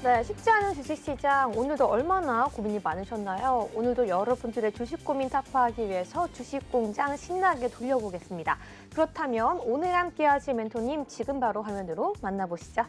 네, 쉽지 않은 주식시장 오늘도 얼마나 고민이 많으셨나요? 오늘도 여러분들의 주식 고민 타파하기 위해서 주식공장 신나게 돌려보겠습니다. 그렇다면 오늘 함께 하실 멘토님 지금 바로 화면으로 만나보시죠.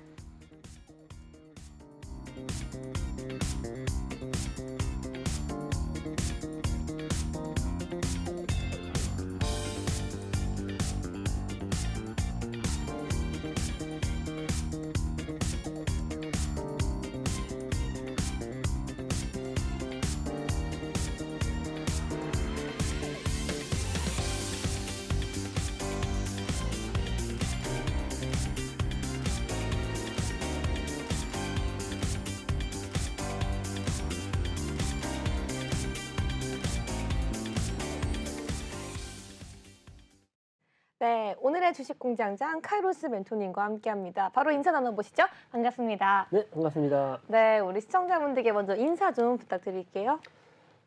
네, 오늘의 주식공장장 카이로스 멘토님과 함께합니다. 바로 인사 나눠보시죠. 반갑습니다. 네, 반갑습니다. 네, 우리 시청자분들께 먼저 인사 좀 부탁드릴게요.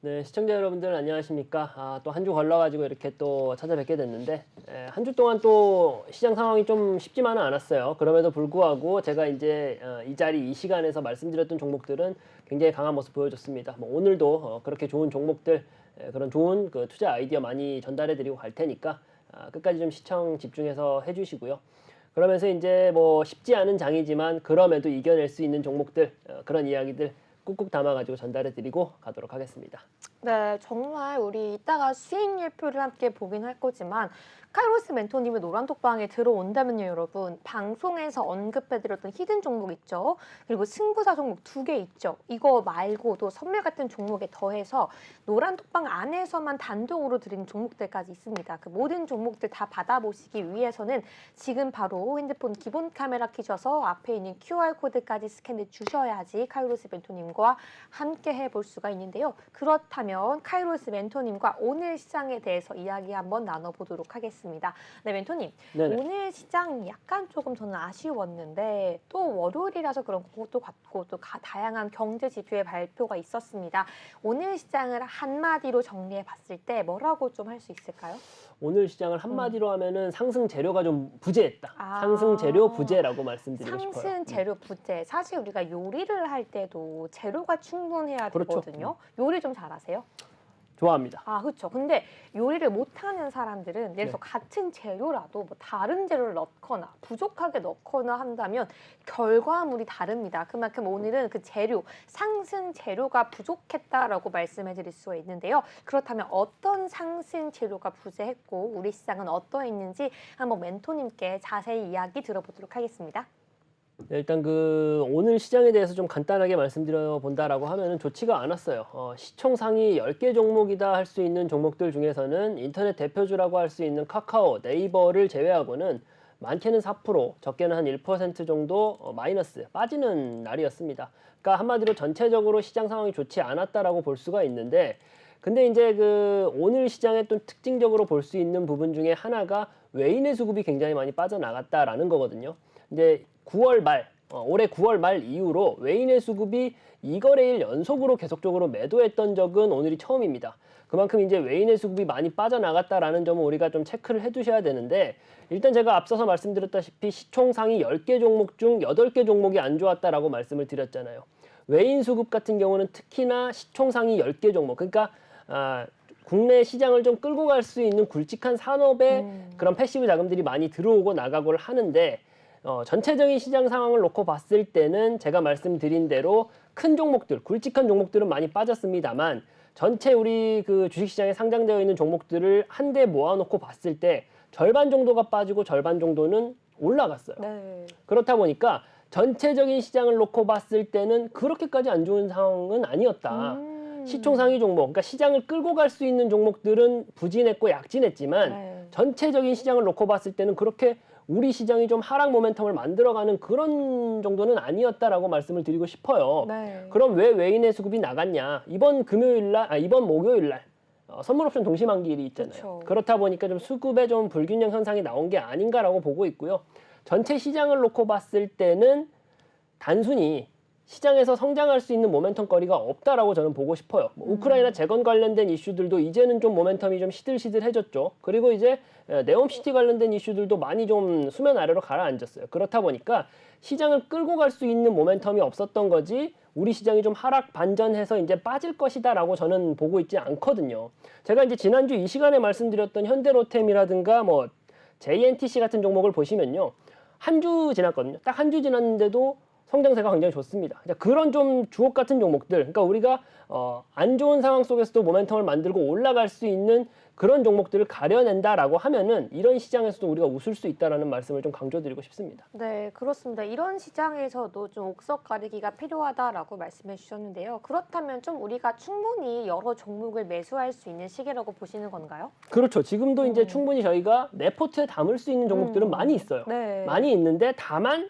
네, 시청자 여러분들 안녕하십니까? 또 한 주 걸러가지고 이렇게 또 찾아뵙게 됐는데 한 주 동안 또 시장 상황이 좀 쉽지만은 않았어요. 그럼에도 불구하고 제가 이제 이 자리 이 시간에서 말씀드렸던 종목들은 굉장히 강한 모습 보여줬습니다. 뭐 오늘도 그렇게 좋은 종목들 그런 좋은 그 투자 아이디어 많이 전달해드리고 갈 테니까 끝까지 좀 시청 집중해서 해주시고요. 그러면서 이제 뭐 쉽지 않은 장이지만 그럼에도 이겨낼 수 있는 종목들 그런 이야기들 꾹꾹 담아가지고 전달해드리고 가도록 하겠습니다. 네, 정말 우리 이따가 수익률표를 함께 보긴 할 거지만 카이로스 멘토님의 노란톡방에 들어온다면요, 여러분. 방송에서 언급해드렸던 히든 종목 있죠. 그리고 승부사 종목 2개 있죠. 이거 말고도 선물 같은 종목에 더해서 노란톡방 안에서만 단독으로 드리는 종목들까지 있습니다. 그 모든 종목들 다 받아보시기 위해서는 지금 바로 핸드폰 기본 카메라 켜셔서 앞에 있는 QR코드까지 스캔해 주셔야지 카이로스 멘토님과 함께 해볼 수가 있는데요. 그렇다면 카이로스 멘토님과 오늘 시장에 대해서 이야기 한번 나눠보도록 하겠습니다. 네, 멘토님. 네네. 오늘 시장 약간 조금 저는 아쉬웠는데 또 월요일이라서 그런 것도 같고 또 다양한 경제 지표의 발표가 있었습니다. 오늘 시장을 한마디로 정리해 봤을 때 뭐라고 좀 할 수 있을까요? 오늘 시장을 한마디로 하면은 상승 재료가 좀 부재했다. 아. 상승 재료 부재라고 말씀드리고 싶어요. 상승 재료 부재. 사실 우리가 요리를 할 때도 재료가 충분해야 그렇죠. 되거든요. 요리 좀 잘하세요? 좋아합니다. 아, 그렇죠. 근데 요리를 못하는 사람들은 예를 들어서 같은 재료라도 뭐 다른 재료를 넣거나 부족하게 넣거나 한다면 결과물이 다릅니다. 그만큼 오늘은 그 재료, 상승 재료가 부족했다라고 말씀해 드릴 수가 있는데요. 그렇다면 어떤 상승 재료가 부재했고 우리 시장은 어떠했는지 한번 멘토님께 자세히 이야기 들어보도록 하겠습니다. 네, 일단 그 오늘 시장에 대해서 좀 간단하게 말씀드려 본다라고 하면은 좋지가 않았어요. 시총 상위 10개 종목이다 할 수 있는 종목들 중에서는 인터넷 대표주라고 할 수 있는 카카오, 네이버를 제외하고는 많게는 4%, 적게는 한 1% 정도 마이너스 빠지는 날이었습니다. 그러니까 한마디로 전체적으로 시장 상황이 좋지 않았다라고 볼 수가 있는데, 근데 이제 그 오늘 시장에 또 특징적으로 볼 수 있는 부분 중에 하나가 외인의 수급이 굉장히 많이 빠져나갔다라는 거거든요. 이제 9월 말, 올해 9월 말 이후로 외인의 수급이 2거래일 연속으로 계속적으로 매도했던 적은 오늘이 처음입니다. 그만큼 이제 외인의 수급이 많이 빠져나갔다라는 점을 우리가 좀 체크를 해두셔야 되는데, 일단 제가 앞서서 말씀드렸다시피 시총 상위 10개 종목 중 8개 종목이 안 좋았다라고 말씀을 드렸잖아요. 외인 수급 같은 경우는 특히나 시총 상위 10개 종목, 그러니까 국내 시장을 좀 끌고 갈 수 있는 굵직한 산업에 그런 패시브 자금들이 많이 들어오고 나가고를 하는데, 전체적인 시장 상황을 놓고 봤을 때는 제가 말씀드린 대로 큰 종목들, 굵직한 종목들은 많이 빠졌습니다만 전체 우리 그 주식시장에 상장되어 있는 종목들을 한데 모아놓고 봤을 때 절반 정도가 빠지고 절반 정도는 올라갔어요. 네. 그렇다 보니까 전체적인 시장을 놓고 봤을 때는 그렇게까지 안 좋은 상황은 아니었다. 시총 상위 종목, 그러니까 시장을 끌고 갈 수 있는 종목들은 부진했고 약진했지만 네. 전체적인 시장을 놓고 봤을 때는 그렇게 우리 시장이 좀 하락 모멘텀을 만들어가는 그런 정도는 아니었다라고 말씀을 드리고 싶어요. 네. 그럼 왜 외인의 수급이 나갔냐? 이번 이번 목요일 날 선물 옵션 동시만기일이 있잖아요. 그쵸. 그렇다 보니까 좀 수급에 좀 불균형 현상이 나온 게 아닌가라고 보고 있고요. 전체 시장을 놓고 봤을 때는 단순히 시장에서 성장할 수 있는 모멘텀거리가 없다라고 저는 보고 싶어요. 뭐 우크라이나 재건 관련된 이슈들도 이제는 좀 모멘텀이 좀 시들시들해졌죠. 그리고 이제 네옴시티 관련된 이슈들도 많이 좀 수면 아래로 가라앉았어요. 그렇다 보니까 시장을 끌고 갈 수 있는 모멘텀이 없었던 거지 우리 시장이 좀 하락 반전해서 이제 빠질 것이다라고 저는 보고 있지 않거든요. 제가 이제 지난주 이 시간에 말씀드렸던 현대로템이라든가 뭐 JNTC 같은 종목을 보시면요. 한 주 지났거든요. 딱 한 주 지났는데도 성장세가 굉장히 좋습니다. 그런 좀 주옥 같은 종목들, 그러니까 우리가 안 좋은 상황 속에서도 모멘텀을 만들고 올라갈 수 있는 그런 종목들을 가려낸다라고 하면은 이런 시장에서도 우리가 웃을 수 있다라는 말씀을 좀 강조드리고 싶습니다. 네, 그렇습니다. 이런 시장에서도 좀 옥석 가리기가 필요하다라고 말씀해 주셨는데요. 그렇다면 좀 우리가 충분히 여러 종목을 매수할 수 있는 시기라고 보시는 건가요? 그렇죠. 지금도 이제 충분히 저희가 내 포트에 담을 수 있는 종목들은 많이 있어요. 네. 많이 있는데 다만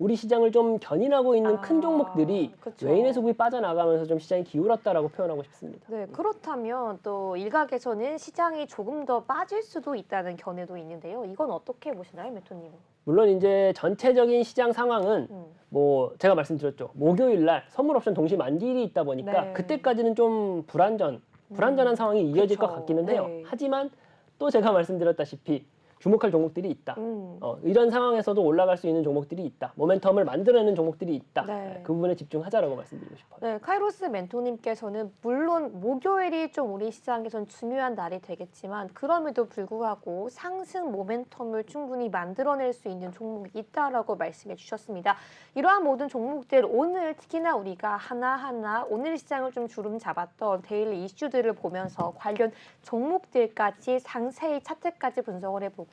우리 시장을 좀 견인하고 있는 큰 종목들이 그쵸. 외인의 수급이 빠져나가면서 좀 시장이 기울었다라고 표현하고 싶습니다. 네, 그렇다면 또 일각에서는 시장이 조금 더 빠질 수도 있다는 견해도 있는데요. 이건 어떻게 보시나요, 메토님은? 물론 이제 전체적인 시장 상황은 뭐 제가 말씀드렸죠. 목요일 날 선물 옵션 동시 만기일이 있다 보니까 네. 그때까지는 좀 불안전한 상황이 이어질 그쵸. 것 같기는 해요. 네. 하지만 또 제가 말씀드렸다시피 주목할 종목들이 있다. 이런 상황에서도 올라갈 수 있는 종목들이 있다. 모멘텀을 만들어내는 종목들이 있다. 네. 그 부분에 집중하자라고 말씀드리고 싶어요. 네, 카이로스 멘토님께서는 물론 목요일이 좀 우리 시장에선 중요한 날이 되겠지만 그럼에도 불구하고 상승 모멘텀을 충분히 만들어낼 수 있는 종목이 있다라고 말씀해 주셨습니다. 이러한 모든 종목들 오늘 특히나 우리가 하나하나 오늘 시장을 좀 주름 잡았던 데일리 이슈들을 보면서 관련 종목들까지 상세히 차트까지 분석을 해보고요.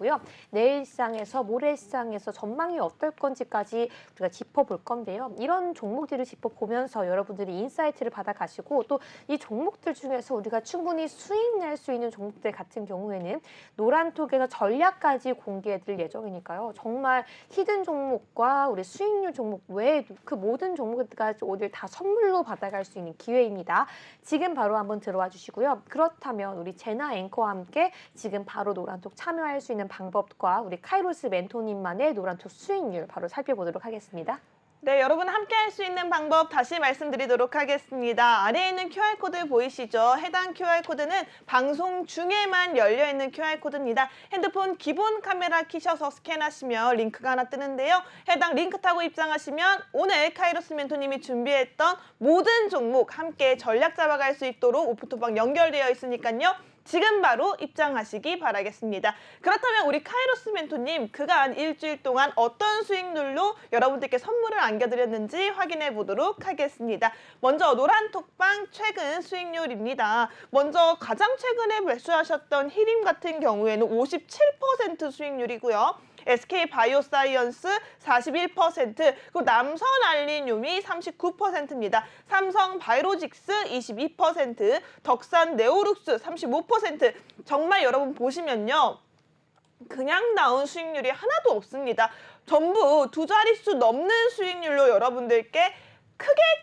내일 시장에서 모레 시장에서 전망이 어떨 건지까지 우리가 짚어볼 건데요. 이런 종목들을 짚어보면서 여러분들이 인사이트를 받아가시고 또 이 종목들 중에서 우리가 충분히 수익 낼 수 있는 종목들 같은 경우에는 노란톡에서 전략까지 공개해드릴 예정이니까요. 정말 히든 종목과 우리 수익률 종목 외에 그 모든 종목들까지 오늘 다 선물로 받아갈 수 있는 기회입니다. 지금 바로 한번 들어와 주시고요. 그렇다면 우리 제나 앵커와 함께 지금 바로 노란톡 참여할 수 있는 방법과 우리 카이로스 멘토님만의 노란톡 수익률 바로 살펴보도록 하겠습니다. 네, 여러분 함께 할 수 있는 방법 다시 말씀드리도록 하겠습니다. 아래에 있는 QR코드 보이시죠? 해당 QR코드는 방송 중에만 열려있는 QR코드입니다. 핸드폰 기본 카메라 켜셔서 스캔하시면 링크가 하나 뜨는데요. 해당 링크 타고 입장하시면 오늘 카이로스 멘토님이 준비했던 모든 종목 함께 전략 잡아갈 수 있도록 오프토방 연결되어 있으니까요. 지금 바로 입장하시기 바라겠습니다. 그렇다면 우리 카이로스 멘토님 그간 일주일 동안 어떤 수익률로 여러분들께 선물을 안겨드렸는지 확인해 보도록 하겠습니다. 먼저 노란톡방 최근 수익률입니다. 먼저 가장 최근에 매수하셨던 히림 같은 경우에는 57% 수익률이고요. SK바이오사이언스 41%, 그리고 남선알리뇽이 39%입니다. 삼성바이오로직스 22%, 덕산네오룩스 35%. 정말 여러분 보시면요. 그냥 나온 수익률이 하나도 없습니다. 전부 두 자릿수 넘는 수익률로 여러분들께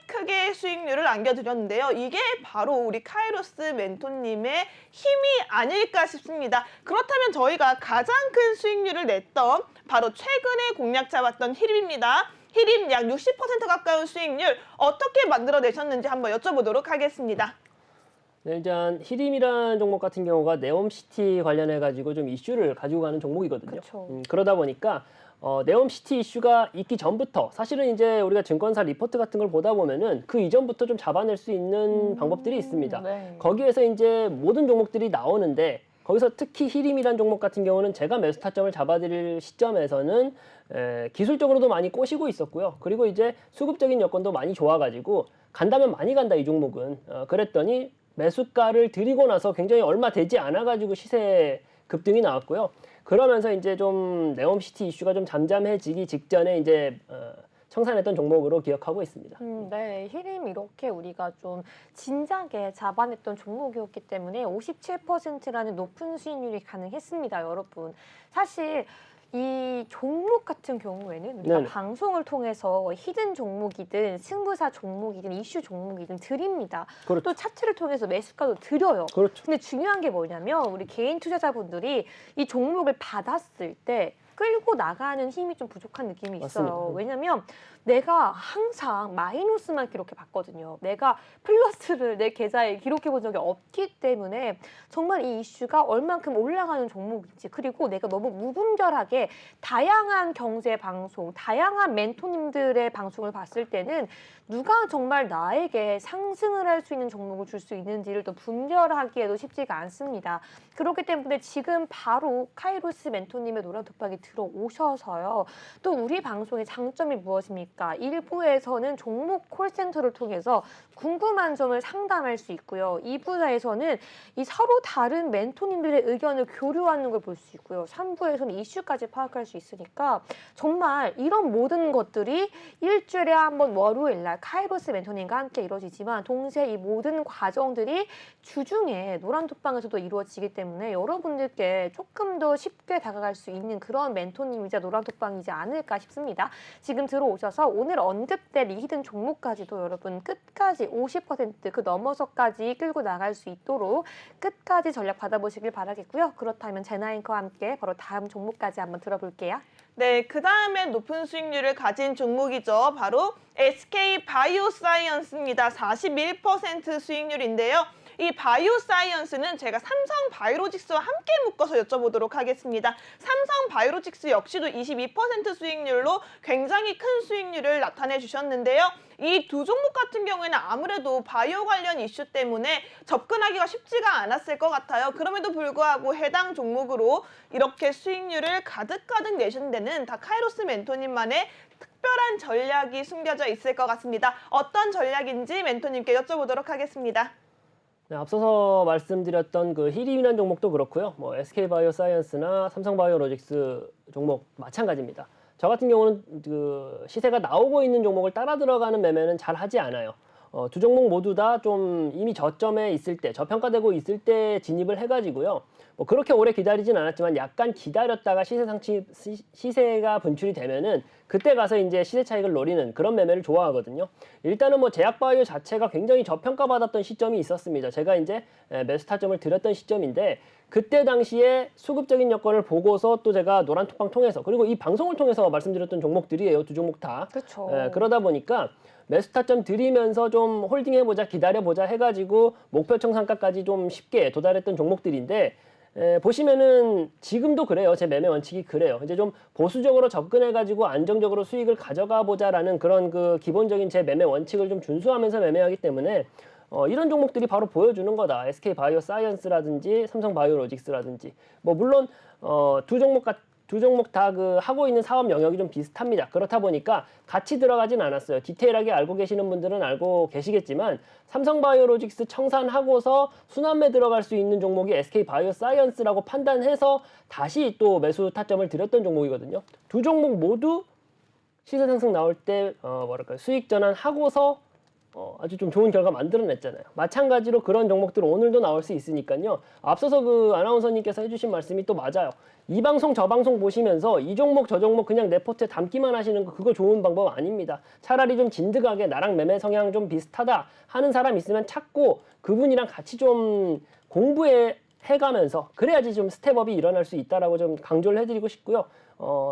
크게 수익률을 안겨드렸는데요. 이게 바로 우리 카이로스 멘토님의 힘이 아닐까 싶습니다. 그렇다면 저희가 가장 큰 수익률을 냈던 바로 최근에 공략 잡았던 히림입니다. 히림 약 60% 가까운 수익률 어떻게 만들어내셨는지 한번 여쭤보도록 하겠습니다. 네, 일단 히림이라는 종목 같은 경우가 네옴시티 관련해가지고 좀 이슈를 가지고 가는 종목이거든요. 그쵸. 그러다 보니까 네옴시티 이슈가 있기 전부터 사실은 이제 우리가 증권사 리포트 같은 걸 보다 보면은 그 이전부터 좀 잡아낼 수 있는 방법들이 있습니다. 네. 거기에서 이제 모든 종목들이 나오는데 거기서 특히 히림이라는 종목 같은 경우는 제가 매수 타점을 잡아드릴 시점에서는 기술적으로도 많이 꼬시고 있었고요. 그리고 이제 수급적인 여건도 많이 좋아가지고 간다면 많이 간다 이 종목은. 그랬더니 매수가를 드리고 나서 굉장히 얼마 되지 않아가지고 시세 급등이 나왔고요. 그러면서 이제 좀 네옴시티 이슈가 좀 잠잠해지기 직전에 이제 청산했던 종목으로 기억하고 있습니다. 네, 히림 이렇게 우리가 좀 진작에 잡아냈던 종목이었기 때문에 57%라는 높은 수익률이 가능했습니다, 여러분. 사실 이 종목 같은 경우에는 우리가 네네. 방송을 통해서 히든 종목이든 승부사 종목이든 이슈 종목이든 드립니다. 그렇죠. 또 차트를 통해서 매수가도 드려요. 그렇죠. 근데 중요한 게 뭐냐면 우리 개인 투자자분들이 이 종목을 받았을 때 끌고 나가는 힘이 좀 부족한 느낌이 있어요. 맞습니다. 왜냐면 내가 항상 마이너스만 기록해 봤거든요. 내가 플러스를 내 계좌에 기록해 본 적이 없기 때문에 정말 이 이슈가 얼만큼 올라가는 종목인지, 그리고 내가 너무 무분별하게 다양한 경제 방송, 다양한 멘토님들의 방송을 봤을 때는 누가 정말 나에게 상승을 할 수 있는 종목을 줄 수 있는지를 또 분별하기에도 쉽지가 않습니다. 그렇기 때문에 지금 바로 카이로스 멘토님의 노란 톡방에 들어오셔서요. 또 우리 방송의 장점이 무엇입니까? 일부에서는 종목 콜센터를 통해서 궁금한 점을 상담할 수 있고요. 2부에서는 이 서로 다른 멘토님들의 의견을 교류하는 걸 볼 수 있고요. 3부에서는 이슈까지 파악할 수 있으니까 정말 이런 모든 것들이 일주일에 한 번 월요일 날 카이로스 멘토님과 함께 이루어지지만 동시에 이 모든 과정들이 주중에 노란톡방에서도 이루어지기 때문에 여러분들께 조금 더 쉽게 다가갈 수 있는 그런 멘토님이자 노란톡방이지 않을까 싶습니다. 지금 들어오셔서 오늘 언급된 이 히든 종목까지도 여러분 끝까지 50% 그 넘어서까지 끌고 나갈 수 있도록 끝까지 전략 받아보시길 바라겠고요. 그렇다면 제나잉크와 함께 바로 다음 종목까지 한번 들어볼게요. 네, 그 다음에 높은 수익률을 가진 종목이죠. 바로 SK 바이오사이언스입니다. 41% 수익률인데요. 이 바이오사이언스는 제가 삼성 바이오로직스와 함께 묶어서 여쭤보도록 하겠습니다. 삼성 바이오로직스 역시도 22% 수익률로 굉장히 큰 수익률을 나타내 주셨는데요. 이 두 종목 같은 경우에는 아무래도 바이오 관련 이슈 때문에 접근하기가 쉽지가 않았을 것 같아요. 그럼에도 불구하고 해당 종목으로 이렇게 수익률을 가득가득 내신 데는 다 카이로스 멘토님만의 특별한 전략이 숨겨져 있을 것 같습니다. 어떤 전략인지 멘토님께 여쭤보도록 하겠습니다. 네, 앞서서 말씀드렸던 그 힐이윈한 종목도 그렇고요. 뭐 SK 바이오사이언스나 삼성 바이오로직스 종목 마찬가지입니다. 저 같은 경우는 그 시세가 나오고 있는 종목을 따라 들어가는 매매는 잘 하지 않아요. 두 종목 모두 다 좀 이미 저점에 있을 때, 저평가되고 있을 때 진입을 해가지고요. 뭐 그렇게 오래 기다리진 않았지만 약간 기다렸다가 시세가 분출이 되면은 그때 가서 이제 시세 차익을 노리는 그런 매매를 좋아하거든요. 일단은 뭐 제약바이오 자체가 굉장히 저평가받았던 시점이 있었습니다. 제가 이제 매수 타점을 드렸던 시점인데 그때 당시에 수급적인 여건을 보고서 또 제가 노란톡방 통해서, 그리고 이 방송을 통해서 말씀드렸던 종목들이에요. 두 종목 다. 그렇죠. 그러다 보니까 매수 타점 드리면서 좀 홀딩해보자, 기다려보자 해가지고 목표청 상가까지 좀 쉽게 도달했던 종목들인데 보시면은 지금도 그래요. 제 매매 원칙이 그래요. 이제 좀 보수적으로 접근해가지고 안정적으로 수익을 가져가 보자라는 그런 그 기본적인 제 매매 원칙을 좀 준수하면서 매매하기 때문에 이런 종목들이 바로 보여주는 거다. SK 바이오사이언스라든지 삼성 바이오로직스라든지 뭐 물론 두 종목 다 그 하고 있는 사업 영역이 좀 비슷합니다. 그렇다 보니까 같이 들어가진 않았어요. 디테일하게 알고 계시는 분들은 알고 계시겠지만 삼성바이오로직스 청산하고서 순환매 들어갈 수 있는 종목이 SK 바이오사이언스라고 판단해서 다시 또 매수 타점을 드렸던 종목이거든요. 두 종목 모두 시세 상승 나올 때 뭐랄까 수익 전환하고서 아주 좀 좋은 결과 만들어냈잖아요. 마찬가지로 그런 종목들 오늘도 나올 수 있으니까요. 앞서서 그 아나운서님께서 해주신 말씀이 또 맞아요. 이 방송 저 방송 보시면서 이 종목 저 종목 그냥 내 포트에 담기만 하시는 거 그거 좋은 방법 아닙니다. 차라리 좀 진득하게 나랑 매매 성향 좀 비슷하다 하는 사람 있으면 찾고 그분이랑 같이 좀 해가면서 그래야지 좀 스텝업이 일어날 수 있다라고 좀 강조를 해드리고 싶고요.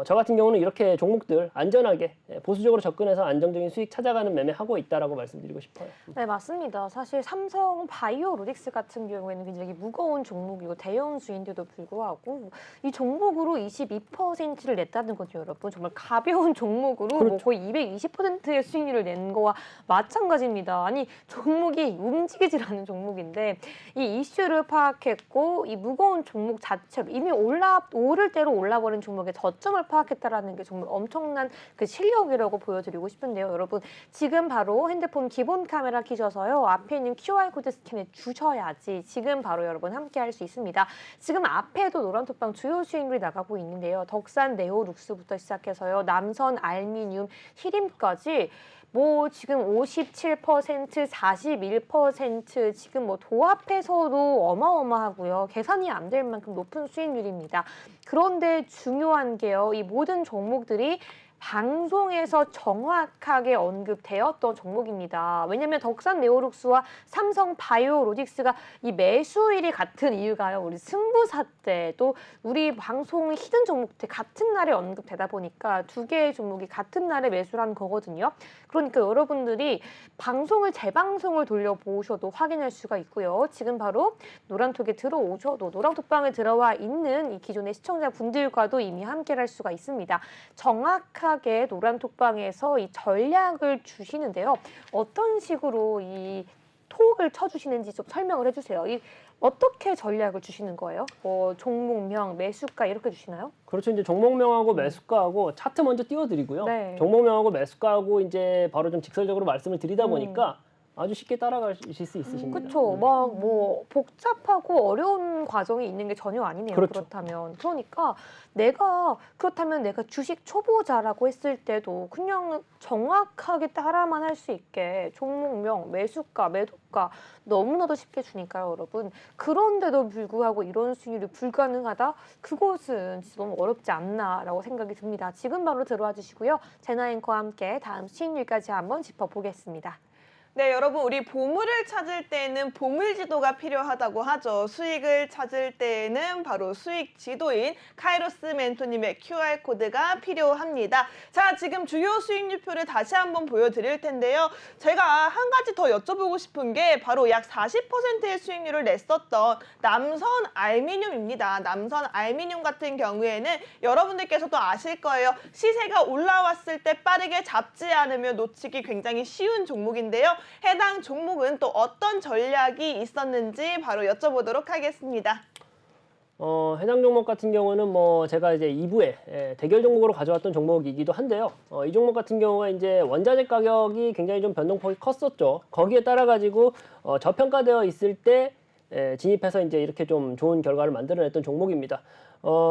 저 같은 경우는 이렇게 종목들 안전하게 보수적으로 접근해서 안정적인 수익 찾아가는 매매하고 있다라고 말씀드리고 싶어요. 네, 맞습니다. 사실 삼성 바이오로직스 같은 경우에는 굉장히 무거운 종목이고 대형주인데도 불구하고 이 종목으로 22%를 냈다는 거죠, 여러분. 정말 가벼운 종목으로 뭐 거의 220%의 수익률을 낸 거와 마찬가지입니다. 아니, 종목이 움직이질 않은 종목인데 이 이슈를 파악했고 이 무거운 종목 자체로 이미 오를 대로 올라버린 종목의 저점을 파악했다라는 게 정말 엄청난 그 실력이라고 보여드리고 싶은데요. 여러분 지금 바로 핸드폰 기본 카메라 켜셔서요. 앞에 있는 QR코드 스캔해 주셔야지 지금 바로 여러분 함께 할 수 있습니다. 지금 앞에도 노란톡방 주요 수익률이 나가고 있는데요. 덕산 네오룩스부터 시작해서요. 남선 알미늄 히림까지 뭐 지금 57%, 41% 지금 뭐 도합해서도 어마어마하고요. 계산이 안 될 만큼 높은 수익률입니다. 그런데 중요한 게요. 이 모든 종목들이 방송에서 정확하게 언급되었던 종목입니다. 왜냐하면 덕산 네오룩스와 삼성 바이오로직스가 이 매수일이 같은 이유가요. 우리 승부사 때 또 우리 방송 히든 종목 때 같은 날에 언급되다 보니까 두 개의 종목이 같은 날에 매수를 한 거거든요. 그러니까 여러분들이 방송을 재방송을 돌려보셔도 확인할 수가 있고요. 지금 바로 노란톡에 들어오셔도 노란톡방에 들어와 있는 이 기존의 시청자분들과도 이미 함께 할 수가 있습니다. 정확하게 노란톡방에서 이 전략을 주시는데요. 어떤 식으로 이 톡을 쳐주시는지 좀 설명을 해주세요. 어떻게 전략을 주시는 거예요? 뭐 종목명, 매수가 이렇게 주시나요? 그렇죠. 이제 종목명하고 매수가하고 차트 먼저 띄워드리고요. 네. 종목명하고 매수가하고 이제 바로 좀 직설적으로 말씀을 드리다 보니까 아주 쉽게 따라가실 수 있으십니다. 그렇죠. 막 뭐 복잡하고 어려운 과정이 있는 게 전혀 아니네요. 그렇죠. 그렇다면 그러니까 그렇다면 내가 주식 초보자라고 했을 때도 그냥 정확하게 따라만 할 수 있게 종목명, 매수가, 매도가 너무나도 쉽게 주니까요, 여러분. 그런데도 불구하고 이런 수익률이 불가능하다? 그것은 진짜 너무 어렵지 않나라고 생각이 듭니다. 지금 바로 들어와 주시고요. 제나앵커와 함께 다음 수익률까지 한번 짚어보겠습니다. 네, 여러분, 우리 보물을 찾을 때는 보물 지도가 필요하다고 하죠. 수익을 찾을 때에는 바로 수익 지도인 카이로스 멘토님의 QR코드가 필요합니다. 자, 지금 주요 수익률표를 다시 한번 보여드릴 텐데요. 제가 한 가지 더 여쭤보고 싶은 게 바로 약 40%의 수익률을 냈었던 남선 알미늄입니다. 남선 알미늄 같은 경우에는 여러분들께서도 아실 거예요. 시세가 올라왔을 때 빠르게 잡지 않으면 놓치기 굉장히 쉬운 종목인데요. 해당 종목은 또 어떤 전략이 있었는지 바로 여쭤보도록 하겠습니다. 해당 종목 같은 경우는 뭐 제가 이제 2부에 대결 종목으로 가져왔던 종목이기도 한데요. 이 종목 같은 경우가 이제 원자재 가격이 굉장히 좀 변동폭이 컸었죠. 거기에 따라 가지고 저평가되어 있을 때 진입해서 이제 이렇게 좀 좋은 결과를 만들어냈던 종목입니다.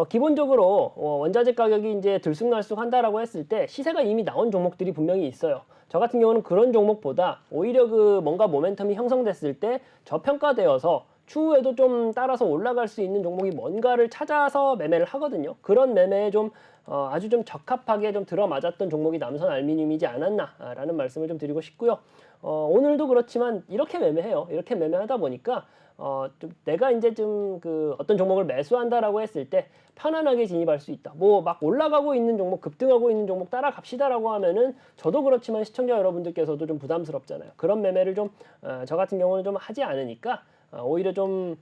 기본적으로 원자재 가격이 이제 들쑥날쑥 한다라고 했을 때 시세가 이미 나온 종목들이 분명히 있어요. 저 같은 경우는 그런 종목보다 오히려 그 뭔가 모멘텀이 형성됐을 때 저평가되어서 추후에도 좀 따라서 올라갈 수 있는 종목이 뭔가를 찾아서 매매를 하거든요. 그런 매매에 좀 아주 좀 적합하게 좀 들어맞았던 종목이 남선 알미늄이지 않았나라는 말씀을 좀 드리고 싶고요. 오늘도 그렇지만 이렇게 매매해요. 이렇게 매매하다 보니까 좀 내가 이제 좀 그 어떤 종목을 매수한다라고 했을 때 편안하게 진입할 수 있다. 뭐 막 올라가고 있는 종목, 급등하고 있는 종목 따라갑시다라고 하면은 저도 그렇지만 시청자 여러분들께서도 좀 부담스럽잖아요. 그런 매매를 좀 저 같은 경우는 좀 하지 않으니까 오히려 좀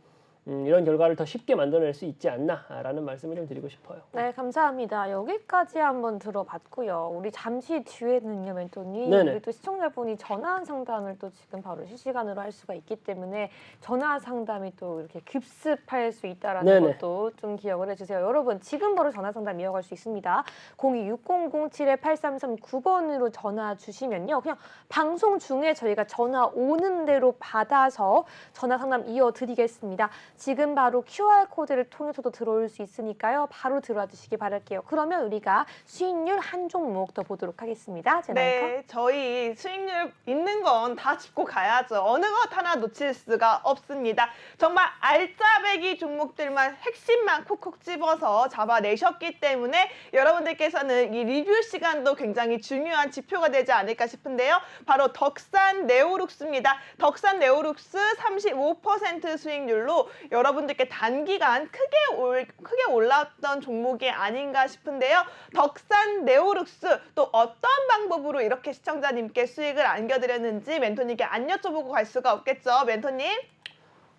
이런 결과를 더 쉽게 만들어낼 수 있지 않나라는 말씀을 좀 드리고 싶어요. 네, 감사합니다. 여기까지 한번 들어봤고요. 우리 잠시 뒤에는요, 멘토님. 네네. 우리 또 시청자분이 전화 상담을 또 지금 바로 실시간으로 할 수가 있기 때문에 전화 상담이 또 이렇게 급습할 수 있다라는 네네. 것도 좀 기억을 해주세요. 여러분, 지금 바로 전화 상담 이어갈 수 있습니다. 026007-8339번으로 전화 주시면요. 그냥 방송 중에 저희가 전화 오는 대로 받아서 전화 상담 이어드리겠습니다. 지금 바로 QR코드를 통해서도 들어올 수 있으니까요. 바로 들어와 주시기 바랄게요. 그러면 우리가 수익률 한 종목 더 보도록 하겠습니다. 제나앵커. 네, 저희 수익률 있는 건 다 짚고 가야죠. 어느 것 하나 놓칠 수가 없습니다. 정말 알짜배기 종목들만 핵심만 콕콕 집어서 잡아내셨기 때문에 여러분들께서는 이 리뷰 시간도 굉장히 중요한 지표가 되지 않을까 싶은데요. 바로 덕산 네오룩스입니다. 덕산 네오룩스 35% 수익률로 여러분들께 단기간 크게 올랐던 종목이 아닌가 싶은데요. 덕산 네오룩스 또 어떤 방법으로 이렇게 시청자님께 수익을 안겨드렸는지 멘토님께 안 여쭤보고 갈 수가 없겠죠, 멘토님?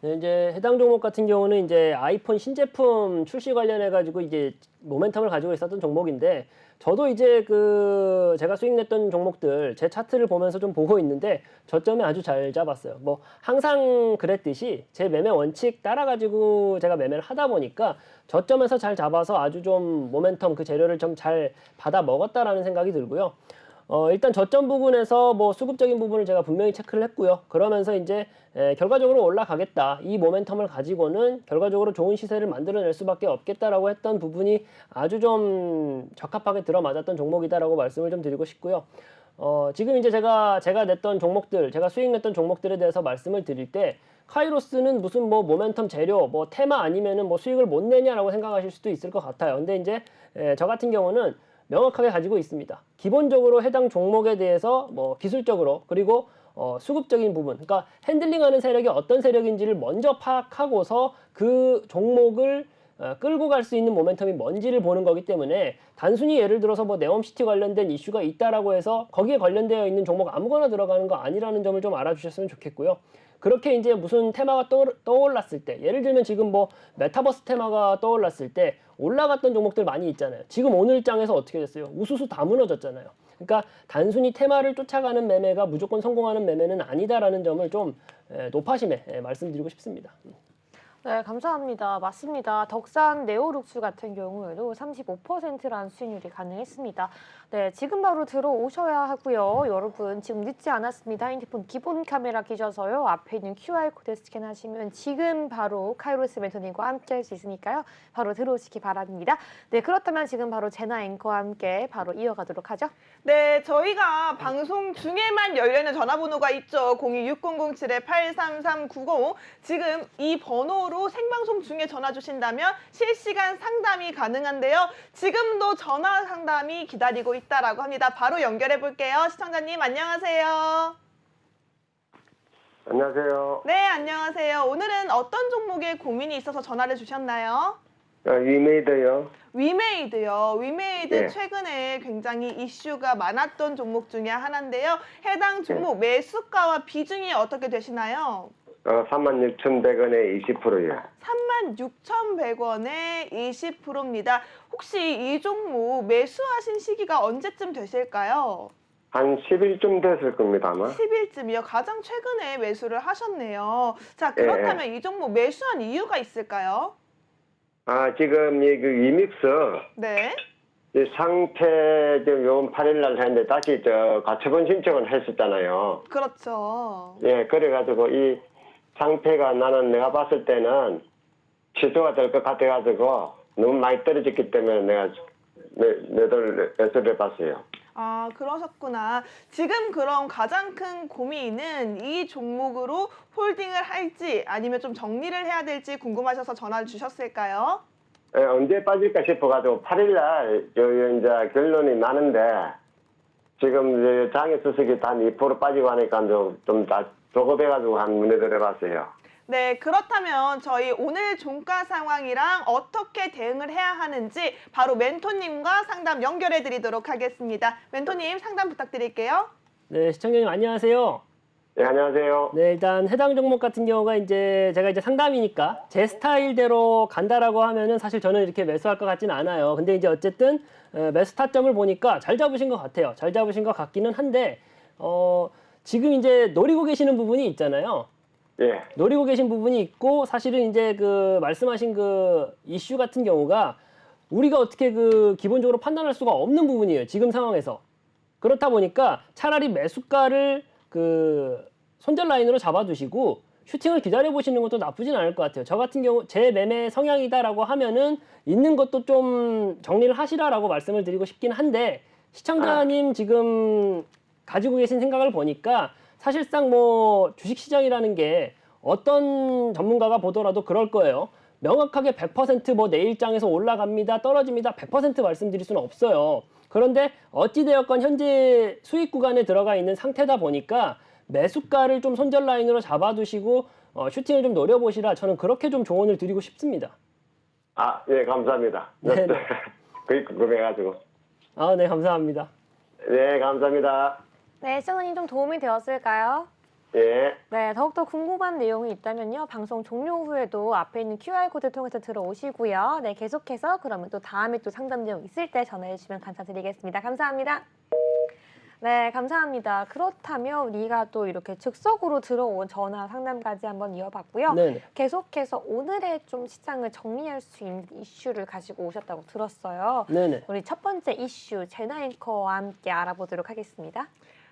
네, 이제 해당 종목 같은 경우는 이제 아이폰 신제품 출시 관련해 가지고 이제 모멘텀을 가지고 있었던 종목인데 저도 이제 그 제가 수익 냈던 종목들 제 차트를 보면서 좀 보고 있는데 저점에 아주 잘 잡았어요. 뭐 항상 그랬듯이 제 매매 원칙 따라 가지고 제가 매매를 하다 보니까 저점에서 잘 잡아서 아주 좀 모멘텀 그 재료를 좀 잘 받아 먹었다라는 생각이 들고요. 일단 저점 부분에서 뭐 수급적인 부분을 제가 분명히 체크를 했고요. 그러면서 이제 결과적으로 올라가겠다. 이 모멘텀을 가지고는 결과적으로 좋은 시세를 만들어낼 수밖에 없겠다라고 했던 부분이 아주 좀 적합하게 들어맞았던 종목이다라고 말씀을 좀 드리고 싶고요. 지금 이제 제가 냈던 종목들, 제가 수익 냈던 종목들에 대해서 말씀을 드릴 때 카이로스는 무슨 뭐 모멘텀 재료, 뭐 테마 아니면은 뭐 수익을 못 내냐라고 생각하실 수도 있을 것 같아요. 근데 이제 저 같은 경우는 명확하게 가지고 있습니다. 기본적으로 해당 종목에 대해서 뭐 기술적으로 그리고 수급적인 부분, 그러니까 핸들링하는 세력이 어떤 세력인지를 먼저 파악하고서 그 종목을 끌고 갈 수 있는 모멘텀이 뭔지를 보는 거기 때문에 단순히 예를 들어서 뭐 네옴시티 관련된 이슈가 있다라고 해서 거기에 관련되어 있는 종목 아무거나 들어가는 거 아니라는 점을 좀 알아주셨으면 좋겠고요. 그렇게 이제 무슨 테마가 떠올랐을 때, 예를 들면 지금 뭐 메타버스 테마가 떠올랐을 때 올라갔던 종목들 많이 있잖아요. 지금 오늘 장에서 어떻게 됐어요? 우수수 다 무너졌잖아요. 그러니까 단순히 테마를 쫓아가는 매매가 무조건 성공하는 매매는 아니다라는 점을 좀 높아심에 말씀드리고 싶습니다. 네, 감사합니다. 맞습니다. 덕산 네오룩스 같은 경우에도 35%라는 수익률이 가능했습니다. 네, 지금 바로 들어오셔야 하고요. 여러분 지금 늦지 않았습니다. 핸드폰 기본 카메라 켜셔서요. 앞에 있는 QR코드 스캔하시면 지금 바로 카이로스 멘토님과 함께 할 수 있으니까요. 바로 들어오시기 바랍니다. 네, 그렇다면 지금 바로 제나 앵커와 함께 바로 이어가도록 하죠. 네, 저희가 방송 중에만 열려있는 전화번호가 있죠. 026007-83390. 지금 이 번호로 생방송 중에 전화 주신다면 실시간 상담이 가능한데요. 지금도 전화 상담이 기다리고 있다라고 합니다. 바로 연결해 볼게요. 시청자님 안녕하세요. 안녕하세요. 네, 안녕하세요. 오늘은 어떤 종목에 고민이 있어서 전화를 주셨나요? 위메이드요. 위메이드요. 위메이드 예. 최근에 굉장히 이슈가 많았던 종목 중에 하나인데요. 해당 종목 매수가와 비중이 어떻게 되시나요? 36,100원에 20%요. 36,100원에 20%입니다. 혹시 이 종목 매수하신 시기가 언제쯤 되실까요? 한 10일쯤 됐을 겁니다, 아마. 10일쯤이요. 가장 최근에 매수를 하셨네요. 자, 그렇다면 이 종목 매수한 이유가 있을까요? 지금 이 그 위믹스 네. 이 상태 지금 요번 8일 날 했는데 다시 가처분 신청을 했었잖아요. 그렇죠. 예, 그래가지고 이 상태가 나는 내가 봤을 때는 취소가 될 것 같아가지고 너무 많이 떨어졌기 때문에 내가 매도를 해봤어요. 아, 그러셨구나. 지금 그럼 가장 큰 고민은 이 종목으로 홀딩을 할지 아니면 좀 정리를 해야 될지 궁금하셔서 전화를 주셨을까요? 예, 언제 빠질까 싶어가지고 8일 날 이제 결론이 나는데 지금 이제 장애 수석이 한 2% 빠지고 하니까 좀 다 조급해가지고 한 문의를 해봤어요. 네, 그렇다면 저희 오늘 종가 상황이랑 어떻게 대응을 해야 하는지 바로 멘토님과 상담 연결해 드리도록 하겠습니다. 멘토님 상담 부탁드릴게요. 네, 시청자님 안녕하세요. 네, 안녕하세요. 네, 일단 해당 종목 같은 경우가 이제 제가 이제 상담이니까 제 스타일대로 간다라고 하면은 사실 저는 이렇게 매수할 것 같진 않아요. 근데 이제 어쨌든 매수 타점을 보니까 잘 잡으신 것 같아요. 잘 잡으신 것 같기는 한데 지금 이제 노리고 계시는 부분이 있잖아요. 예, 노리고 계신 부분이 있고 사실은 이제 그 말씀하신 그 이슈 같은 경우가 우리가 어떻게 그 기본적으로 판단할 수가 없는 부분이에요. 지금 상황에서. 그렇다 보니까 차라리 매수가를 그 손절 라인으로 잡아두시고 슈팅을 기다려 보시는 것도 나쁘진 않을 것 같아요. 저 같은 경우 제 매매 성향이다라고 하면은 있는 것도 좀 정리를 하시라라고 말씀을 드리고 싶긴 한데 시청자님 지금 가지고 계신 생각을 보니까 사실상 뭐 주식시장이라는 게 어떤 전문가가 보더라도 그럴 거예요. 명확하게 100% 뭐 내일장에서 올라갑니다, 떨어집니다, 100% 말씀드릴 수는 없어요. 그런데 어찌되었건 현재 수익 구간에 들어가 있는 상태다 보니까 매수가를 좀 손절 라인으로 잡아두시고 슈팅을 좀 노려보시라 저는 그렇게 좀 조언을 드리고 싶습니다. 예, 감사합니다. 네. 그게 궁금해가지고. 네, 감사합니다. 네, 감사합니다. 네, 시청자님 좀 도움이 되었을까요? 예. 네, 더욱더 궁금한 내용이 있다면요. 방송 종료 후에도 앞에 있는 QR코드 통해서 들어오시고요. 네, 계속해서 그러면 또 다음에 또 상담 내용 있을 때 전화해 주시면 감사드리겠습니다. 감사합니다. 네, 감사합니다. 그렇다면 우리가 또 이렇게 즉석으로 들어온 전화 상담까지 한번 이어봤고요. 네네. 계속해서 오늘의 좀 시장을 정리할 수 있는 이슈를 가지고 오셨다고 들었어요. 네네. 우리 첫 번째 이슈 제나 앵커와 함께 알아보도록 하겠습니다.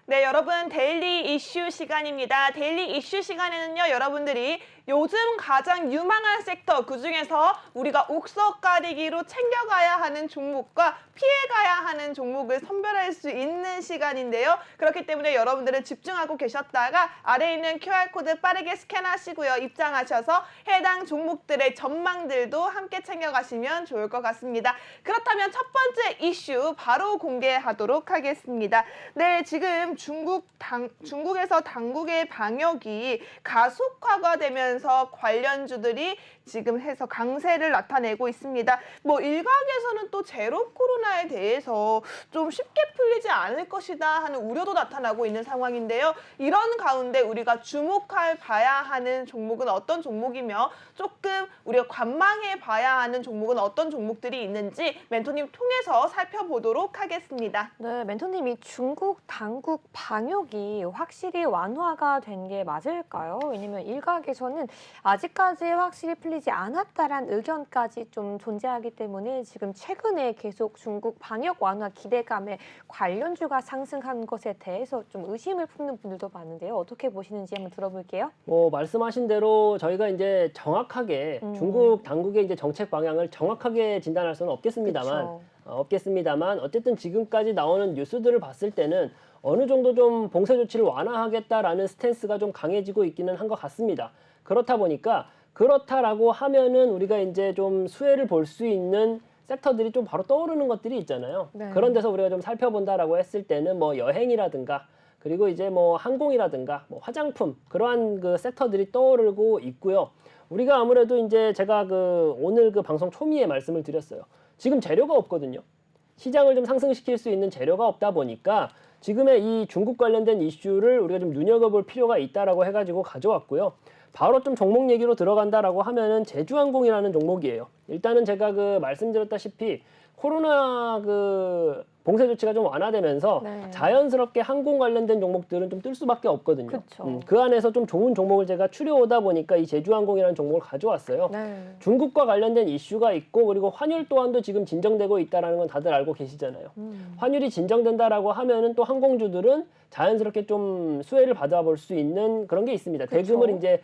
네, 여러분 데일리 이슈 시간입니다. 데일리 이슈 시간에는요, 여러분들이 요즘 가장 유망한 섹터, 그중에서 우리가 옥석 가리기로 챙겨가야 하는 종목과 피해가야 하는 종목을 선별할 수 있는 시간인데요. 그렇기 때문에 여러분들은 집중하고 계셨다가 아래에 있는 QR코드 빠르게 스캔하시고요. 입장하셔서 해당 종목들의 전망들도 함께 챙겨가시면 좋을 것 같습니다. 그렇다면 첫 번째 이슈 바로 공개하도록 하겠습니다. 네, 지금 중국에서 당국의 방역이 가속화가 되면서 관련주들이 지금 해서 강세를 나타내고 있습니다. 뭐 일각에서는 또 제로 코로나에 대해서 좀 쉽게 풀리지 않을 것이다 하는 우려도 나타나고 있는 상황인데요. 이런 가운데 우리가 주목할 봐야 하는 종목은 어떤 종목이며 조금 우리가 관망해 봐야 하는 종목은 어떤 종목들이 있는지 멘토님 통해서 살펴보도록 하겠습니다. 네, 멘토님이 중국 당국 방역이 확실히 완화가 된 게 맞을까요? 왜냐면 일각에서는 아직까지 확실히 풀리지 않았다란 의견까지 좀 존재하기 때문에 지금 최근에 계속 중국 방역 완화 기대감에 관련주가 상승한 것에 대해서 좀 의심을 품는 분들도 많은데요. 어떻게 보시는지 한번 들어볼게요. 뭐 말씀하신 대로 저희가 이제 정확하게 중국 당국의 이제 정책 방향을 정확하게 진단할 수는 그쵸. 없겠습니다만 어쨌든 지금까지 나오는 뉴스들을 봤을 때는 어느 정도 좀 봉쇄 조치를 완화하겠다라는 스탠스가 좀 강해지고 있기는 한 것 같습니다. 그렇다 보니까 그렇다라고 하면은 우리가 이제 좀 수혜를 볼 수 있는 섹터들이 좀 바로 떠오르는 것들이 있잖아요. 네. 그런 데서 우리가 좀 살펴본다라고 했을 때는 뭐 여행이라든가 그리고 이제 뭐 항공이라든가 뭐 화장품 그러한 그 섹터들이 떠오르고 있고요. 우리가 아무래도 이제 제가 오늘 방송 초미에 말씀을 드렸어요. 지금 재료가 없거든요. 시장을 좀 상승시킬 수 있는 재료가 없다 보니까 지금의 이 중국 관련된 이슈를 우리가 좀 눈여겨볼 필요가 있다라고 해가지고 가져왔고요. 바로 좀 종목 얘기로 들어간다라고 하면은 제주항공이라는 종목이에요. 일단은 제가 말씀드렸다시피 코로나 봉쇄 조치가 좀 완화되면서 네. 자연스럽게 항공 관련된 종목들은 좀 뜰 수밖에 없거든요. 그쵸. 그 안에서 좀 좋은 종목을 제가 추려오다 보니까 이 제주항공이라는 종목을 가져왔어요. 네. 중국과 관련된 이슈가 있고 그리고 환율 또한도 지금 진정되고 있다라는 건 다들 알고 계시잖아요. 환율이 진정된다라고 하면은 또 항공주들은 자연스럽게 좀 수혜를 받아볼 수 있는 그런 게 있습니다. 그쵸. 대금을 이제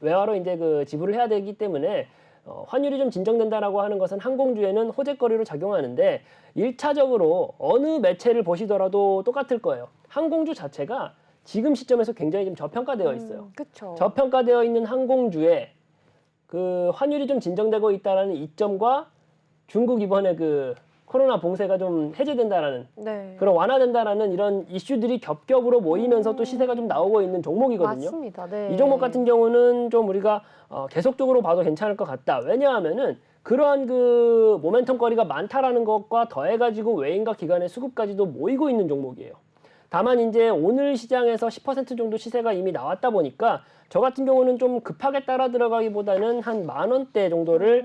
외화로 이제 지불을 해야 되기 때문에 환율이 좀 진정된다라고 하는 것은 항공주에는 호재거리로 작용하는데 1차적으로 어느 매체를 보시더라도 똑같을 거예요. 항공주 자체가 지금 시점에서 굉장히 좀 저평가되어 있어요. 그렇죠. 저평가되어 있는 항공주에 환율이 좀 진정되고 있다라는 이점과 중국 이번에 코로나 봉쇄가 좀 해제된다라는 네. 그런 완화된다라는 이런 이슈들이 겹겹으로 모이면서 또 시세가 좀 나오고 있는 종목이거든요. 맞습니다. 네. 이 종목 같은 경우는 좀 우리가 계속적으로 봐도 괜찮을 것 같다. 왜냐하면은 그러한 모멘텀 거리가 많다라는 것과 더해가지고 외인과 기관의 수급까지도 모이고 있는 종목이에요. 다만 이제 오늘 시장에서 10% 정도 시세가 이미 나왔다 보니까 저 같은 경우는 좀 급하게 따라 들어가기보다는 한 10,000원대 정도를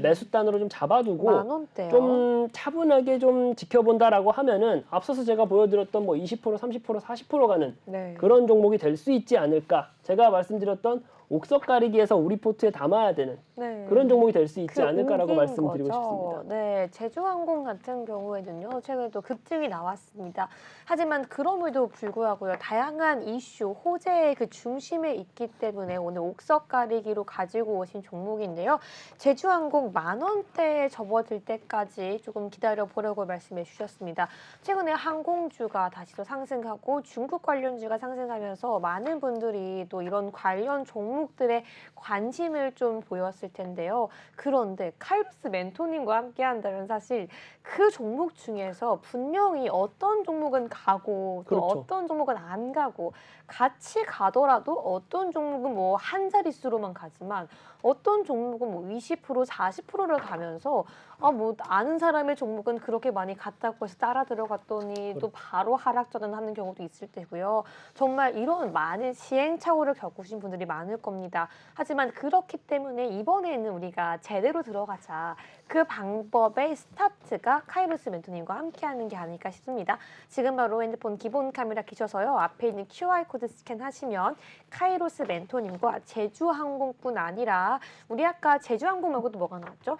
매수단으로 좀 잡아두고 10,000원대요. 좀 차분하게 좀 지켜본다라고 하면은 앞서서 제가 보여드렸던 뭐 20%, 30%, 40% 가는 네. 그런 종목이 될 수 있지 않을까. 제가 말씀드렸던 옥석 가리기에서 우리 포트에 담아야 되는 네. 그런 종목이 될 수 있지 그 않을까라고 의미인 말씀드리고 거죠. 싶습니다. 네, 제주항공 같은 경우에는요, 최근에 또 급증이 나왔습니다. 하지만 그럼에도 불구하고요, 다양한 이슈, 호재의 중심에 있기 때문에 오늘 옥석 가리기로 가지고 오신 종목인데요. 제주항공 10,000원대에 접어들 때까지 조금 기다려 보려고 말씀해 주셨습니다. 최근에 항공주가 다시 또 상승하고 중국 관련주가 상승하면서 많은 분들이 또 이런 관련 종목들의 관심을 좀 보였을 텐데요. 그런데 칼프스 멘토님과 함께 한다면 사실 그 종목 중에서 분명히 어떤 종목은 가고 또 그렇죠. 어떤 종목은 안 가고 같이 가더라도 어떤 종목은 뭐 한 자릿수로만 가지만 어떤 종목은 뭐 20%, 40%를 가면서 뭐 아는 사람의 종목은 그렇게 많이 갔다고 해서 따라 들어갔더니 또 바로 하락 전환하는 경우도 있을 테고요. 정말 이런 많은 시행착오를 겪으신 분들이 많을 겁니다. 하지만 그렇기 때문에 이번에는 우리가 제대로 들어가자. 그 방법의 스타트가 카이로스 멘토님과 함께하는 게 아닐까 싶습니다. 지금 바로 핸드폰 기본 카메라 켜셔서요. 앞에 있는 QR코드 스캔하시면 카이로스 멘토님과 제주항공뿐 아니라 우리 아까 제주항공 말고도 뭐가 나왔죠?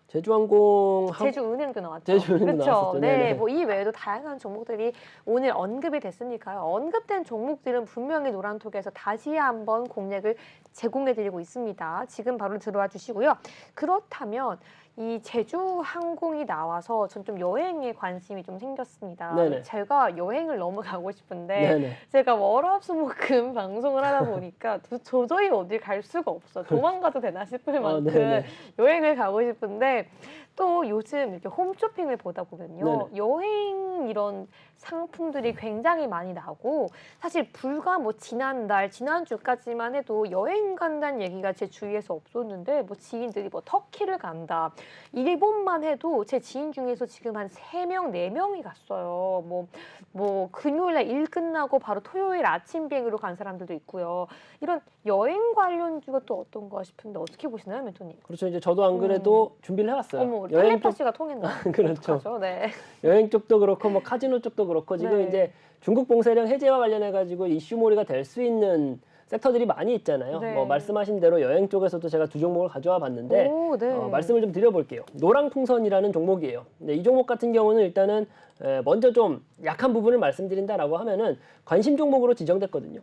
제주항공 제주은행도 나왔죠. 제주은행도 그렇죠? 나왔었죠. 네, 네네. 뭐 이 외에도 다양한 종목들이 오늘 언급이 됐으니까요. 언급된 종목들은 분명히 노란톡에서 다시 한번 공략을 제공해드리고 있습니다. 지금 바로 들어와 주시고요. 그렇다면 이 제주항공이 나와서 전 좀 여행에 관심이 좀 생겼습니다. 네네. 제가 여행을 너무 가고 싶은데 네네. 제가 월화수목금 방송을 하다 보니까 도저히 어딜 갈 수가 없어. 도망가도 되나 싶을 만큼 네네. 여행을 가고 싶은데 또 요즘 이렇게 홈쇼핑을 보다 보면요. 네네. 여행 이런 상품들이 굉장히 많이 나고 사실 불과 뭐 지난달, 지난주까지만 해도 여행 간다는 얘기가 제 주위에서 없었는데 뭐 지인들이 뭐 터키를 간다. 일본만 해도 제 지인 중에서 지금 한 3명, 4명이 갔어요. 뭐 금요일에 일 끝나고 바로 토요일 아침 비행으로 간 사람들도 있고요. 이런 여행 관련주가 또 어떤가 싶은데 어떻게 보시나요, 멘토님? 그렇죠. 이제 저도 안 그래도 준비를 해왔어요. 어머, 우리 여행 쪽 텔레파시가 통했나? 그렇죠. 어떡하죠? 네. 여행 쪽도 그렇고 뭐 카지노 쪽도 그렇고 지금 네. 이제 중국 봉쇄령 해제와 관련해 가지고 이슈몰이가 될 수 있는 섹터들이 많이 있잖아요. 네. 뭐 말씀하신 대로 여행 쪽에서도 제가 2종목을 가져와 봤는데 오, 네. 말씀을 좀 드려볼게요. 노랑풍선이라는 종목이에요. 네, 이 종목 같은 경우는 일단은 먼저 좀 약한 부분을 말씀드린다라고 하면은 관심 종목으로 지정됐거든요.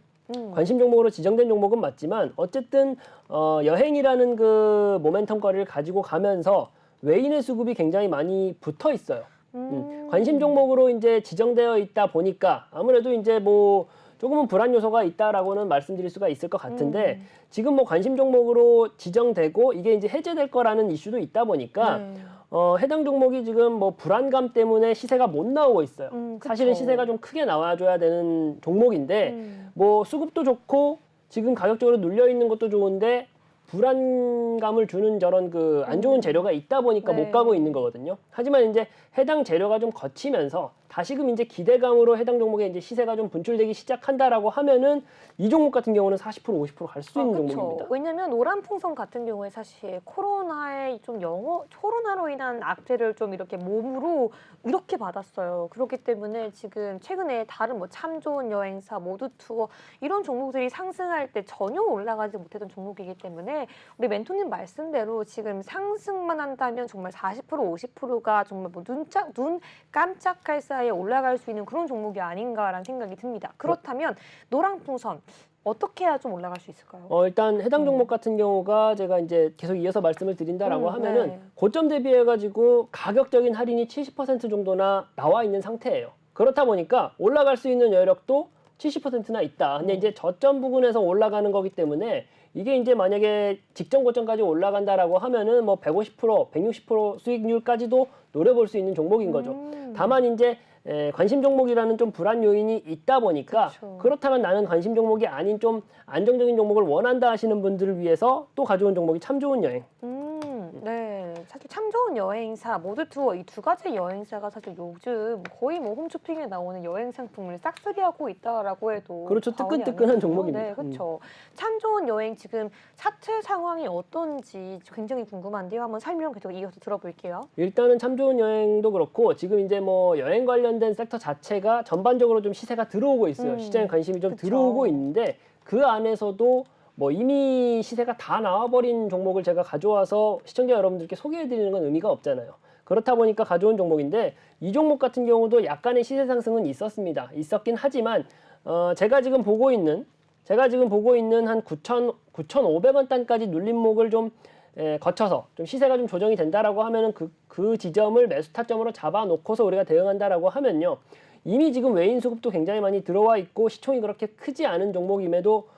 관심 종목으로 지정된 종목은 맞지만 어쨌든 여행이라는 그 모멘텀 거리를 가지고 가면서 외인의 수급이 굉장히 많이 붙어 있어요. 관심 종목으로 이제 지정되어 있다 보니까 아무래도 이제 뭐 조금은 불안 요소가 있다라고는 말씀드릴 수가 있을 것 같은데 지금 뭐 관심 종목으로 지정되고 이게 이제 해제될 거라는 이슈도 있다 보니까 네. 해당 종목이 지금 뭐 불안감 때문에 시세가 못 나오고 있어요. 그쵸. 사실은 시세가 좀 크게 나와줘야 되는 종목인데 뭐 수급도 좋고 지금 가격적으로 눌려 있는 것도 좋은데 불안감을 주는 저런 그 안 좋은 재료가 있다 보니까 네. 못 가고 있는 거거든요. 하지만 이제 해당 재료가 좀 거치면서 다시금 이제 기대감으로 해당 종목에 이제 시세가 좀 분출되기 시작한다라고 하면은 이 종목 같은 경우는 40% 50% 갈 수 있는 종목입니다. 왜냐면 노란풍선 같은 경우에 사실 코로나로 인한 악재를 좀 이렇게 몸으로 이렇게 받았어요. 그렇기 때문에 지금 최근에 다른 뭐 참 좋은 여행사, 모두 투어 이런 종목들이 상승할 때 전혀 올라가지 못했던 종목이기 때문에 우리 멘토님 말씀대로 지금 상승만 한다면 정말 40% 50%가 정말 뭐 눈 깜짝할 사이에 올라갈 수 있는 그런 종목이 아닌가라는 생각이 듭니다. 그렇다면 노랑풍선 어떻게 해야 좀 올라갈 수 있을까요? 일단 해당 종목 같은 경우가 제가 이제 계속 이어서 말씀을 드린다라고 하면은 네. 고점 대비해 가지고 가격적인 할인이 70% 정도나 나와 있는 상태예요. 그렇다 보니까 올라갈 수 있는 여력도 70%나 있다. 근데 이제 저점 부근에서 올라가는 거기 때문에 이게 이제 만약에 직전 고점까지 올라간다라고 하면은 뭐 150%, 160% 수익률까지도 노려볼 수 있는 종목인 거죠. 다만 이제 관심 종목이라는 좀 불안 요인이 있다 보니까 그쵸. 그렇다면 나는 관심 종목이 아닌 좀 안정적인 종목을 원한다 하시는 분들을 위해서 또 가져온 종목이 참 좋은 여행. 네. 사실 참 좋은 여행사, 모두 투어 이 두 가지 여행사가 사실 요즘 거의 뭐 홈쇼핑에 나오는 여행 상품을 싹쓸이하고 있다라고 해도 그렇죠. 과언이 뜨끈뜨끈한 아니거든요. 종목입니다. 네, 그렇죠. 참 좋은 여행 지금 차트 상황이 어떤지 굉장히 궁금한데요. 한번 설명 계속 이어서 들어볼게요. 일단은 참 좋은 여행도 그렇고 지금 이제 뭐 여행 관련된 섹터 자체가 전반적으로 좀 시세가 들어오고 있어요. 시장에 관심이 좀 그쵸. 들어오고 있는데 그 안에서도 뭐 이미 시세가 다 나와버린 종목을 제가 가져와서 시청자 여러분들께 소개해드리는 건 의미가 없잖아요. 그렇다 보니까 가져온 종목인데 이 종목 같은 경우도 약간의 시세 상승은 있었습니다. 있었긴 하지만 제가 지금 보고 있는 한 9,500원 단까지 눌림목을 좀 거쳐서 좀 시세가 좀 조정이 된다라고 하면은 그 지점을 매수 타점으로 잡아놓고서 우리가 대응한다라고 하면요. 이미 지금 외인 수급도 굉장히 많이 들어와 있고 시총이 그렇게 크지 않은 종목임에도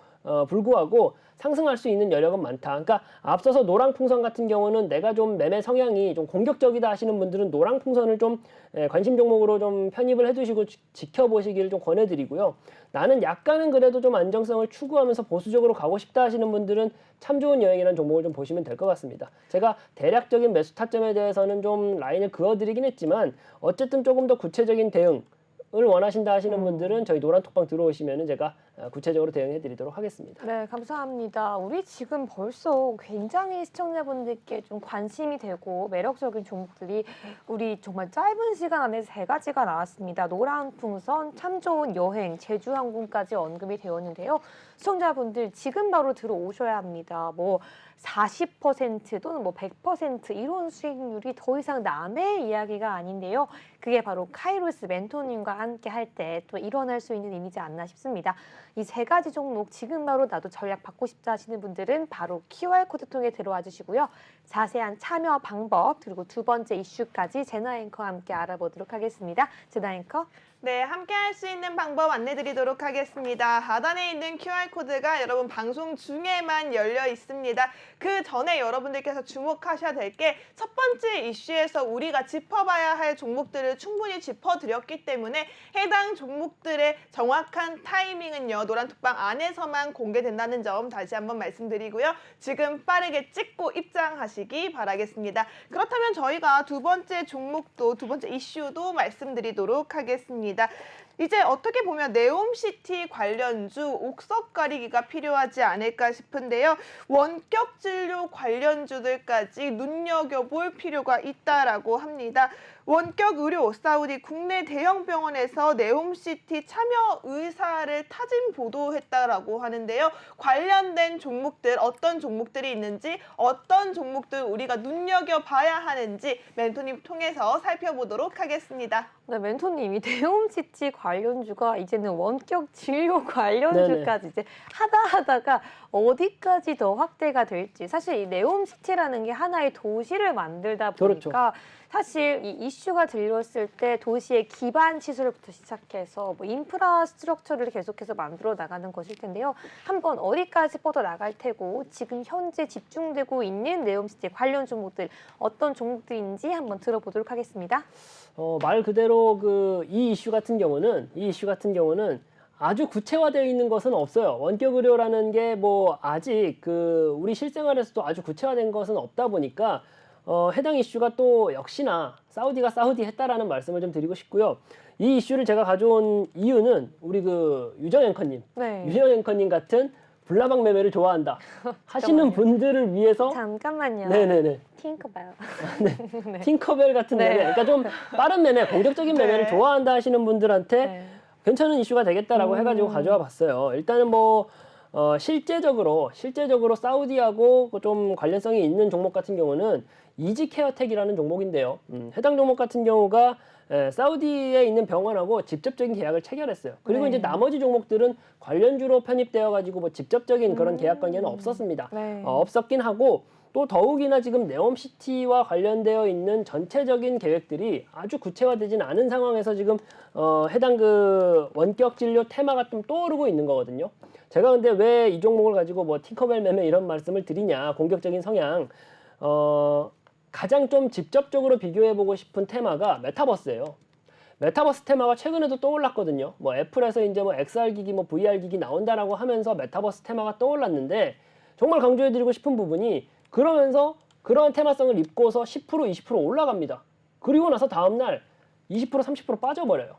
불구하고 상승할 수 있는 여력은 많다. 그러니까 앞서서 노랑풍선 같은 경우는 내가 좀 매매 성향이 좀 공격적이다 하시는 분들은 노랑풍선을 좀 관심 종목으로 좀 편입을 해두시고 지켜보시기를 좀 권해드리고요. 나는 약간은 그래도 좀 안정성을 추구하면서 보수적으로 가고 싶다 하시는 분들은 참 좋은 여행이라는 종목을 좀 보시면 될 것 같습니다. 제가 대략적인 매수 타점에 대해서는 좀 라인을 그어드리긴 했지만 어쨌든 조금 더 구체적인 대응 을 원하신다 하시는 분들은 저희 노란톡방 들어오시면은 제가 구체적으로 대응해 드리도록 하겠습니다. 네, 감사합니다. 우리 지금 벌써 굉장히 시청자분들께 좀 관심이 되고 매력적인 종목들이 우리 정말 짧은 시간 안에 3가지가 나왔습니다. 노란풍선, 참 좋은 여행, 제주항공까지 언급이 되었는데요. 시청자분들 지금 바로 들어오셔야 합니다. 뭐 40% 또는 뭐 100% 이런 수익률이 더 이상 남의 이야기가 아닌데요. 그게 바로 카이로스 멘토님과 함께 할 때 또 일어날 수 있는 일이지 않나 싶습니다. 이 세 가지 종목 지금 바로 나도 전략 받고 싶다 하시는 분들은 바로 QR코드 통해 들어와 주시고요. 자세한 참여 방법 그리고 두 번째 이슈까지 제나 앵커와 함께 알아보도록 하겠습니다. 제나 앵커. 네, 함께 할 수 있는 방법 안내드리도록 하겠습니다. 하단에 있는 QR코드가 여러분 방송 중에만 열려 있습니다. 그 전에 여러분들께서 주목하셔야 될 게 첫 번째 이슈에서 우리가 짚어봐야 할 종목들을 충분히 짚어드렸기 때문에 해당 종목들의 정확한 타이밍은요, 노란톡방 안에서만 공개된다는 점 다시 한번 말씀드리고요. 지금 빠르게 찍고 입장하시기 바라겠습니다. 그렇다면 저희가 두 번째 종목도, 두 번째 이슈도 말씀드리도록 하겠습니다. 이제 어떻게 보면 네옴시티 관련주 옥석 가리기가 필요하지 않을까 싶은데요. 원격 진료 관련주들까지 눈여겨볼 필요가 있다라고 합니다. 원격 의료 사우디 국내 대형 병원에서 네옴시티 참여 의사를 타진 보도했다라고 하는데요. 관련된 종목들 어떤 종목들이 있는지 어떤 종목들 우리가 눈여겨봐야 하는지 멘토님 통해서 살펴보도록 하겠습니다. 네, 멘토님이 네옴시티 관련주가 이제는 원격 진료 관련주까지 이제 하다가 어디까지 더 확대가 될지 사실 이 네옴시티라는 게 하나의 도시를 만들다 보니까 그렇죠. 사실 이 이슈가 들렸을 때 도시의 기반 시설부터 시작해서 뭐 인프라스트럭처를 계속해서 만들어 나가는 것일 텐데요. 한번 어디까지 뻗어 나갈 테고 지금 현재 집중되고 있는 네옴시티 관련 종목들 어떤 종목들인지 한번 들어보도록 하겠습니다. 말 그대로 이 이슈 같은 경우는 아주 구체화되어 있는 것은 없어요. 원격 의료라는 게 뭐 아직 우리 실생활에서도 아주 구체화된 것은 없다 보니까 해당 이슈가 또 역시나 사우디가 사우디 했다라는 말씀을 좀 드리고 싶고요. 이 이슈를 제가 가져온 이유는 우리 유정 앵커님, 네. 유정 앵커님 같은 불나방 매매를 좋아한다 하시는 분들을 위해서 잠깐만요. 네네네. 팅커벨. 팅커벨 같은 네. 매매, 그러니까 좀 빠른 매매, 공격적인 매매를 네. 좋아한다 하시는 분들한테 네. 괜찮은 이슈가 되겠다라고 해가지고 가져와 봤어요. 일단은 실제적으로 사우디하고 좀 관련성이 있는 종목 같은 경우는 이지케어텍이라는 종목인데요. 해당 종목 같은 경우가 사우디에 있는 병원하고 직접적인 계약을 체결했어요. 그리고 네. 이제 나머지 종목들은 관련주로 편입되어가지고 뭐 직접적인 그런 계약 관계는 없었습니다. 네. 없었긴 하고 또 더욱이나 지금 네옴시티와 관련되어 있는 전체적인 계획들이 아주 구체화되진 않은 상황에서 지금 해당 원격 진료 테마가 좀 떠오르고 있는 거거든요. 제가 근데 왜 이 종목을 가지고 뭐 팅커벨 매매 이런 말씀을 드리냐, 공격적인 성향, 가장 좀 직접적으로 비교해보고 싶은 테마가 메타버스예요. 메타버스 테마가 최근에도 떠올랐거든요. 뭐 애플에서 이제 뭐 XR 기기, 뭐 VR 기기 나온다라고 하면서 메타버스 테마가 떠올랐는데 정말 강조해드리고 싶은 부분이 그러면서 그러한 테마성을 입고서 10%, 20% 올라갑니다. 그리고 나서 다음날 20%, 30% 빠져버려요.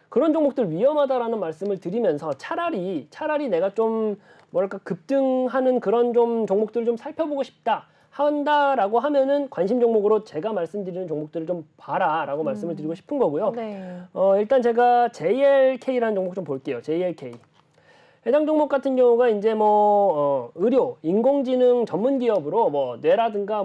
그런 종목들 위험하다라는 말씀을 드리면서 차라리 내가 좀 급등하는 그런 좀 종목들을 좀 살펴보고 싶다 한다라고 하면은 관심 종목으로 제가 말씀드리는 종목들을 좀 봐라라고 말씀을 드리고 싶은 거고요. 네. 일단 제가 JLK라는 종목 좀 볼게요. JLK. 해당 종목 같은 경우가 이제 의료, 인공지능 전문 기업으로 뇌라든가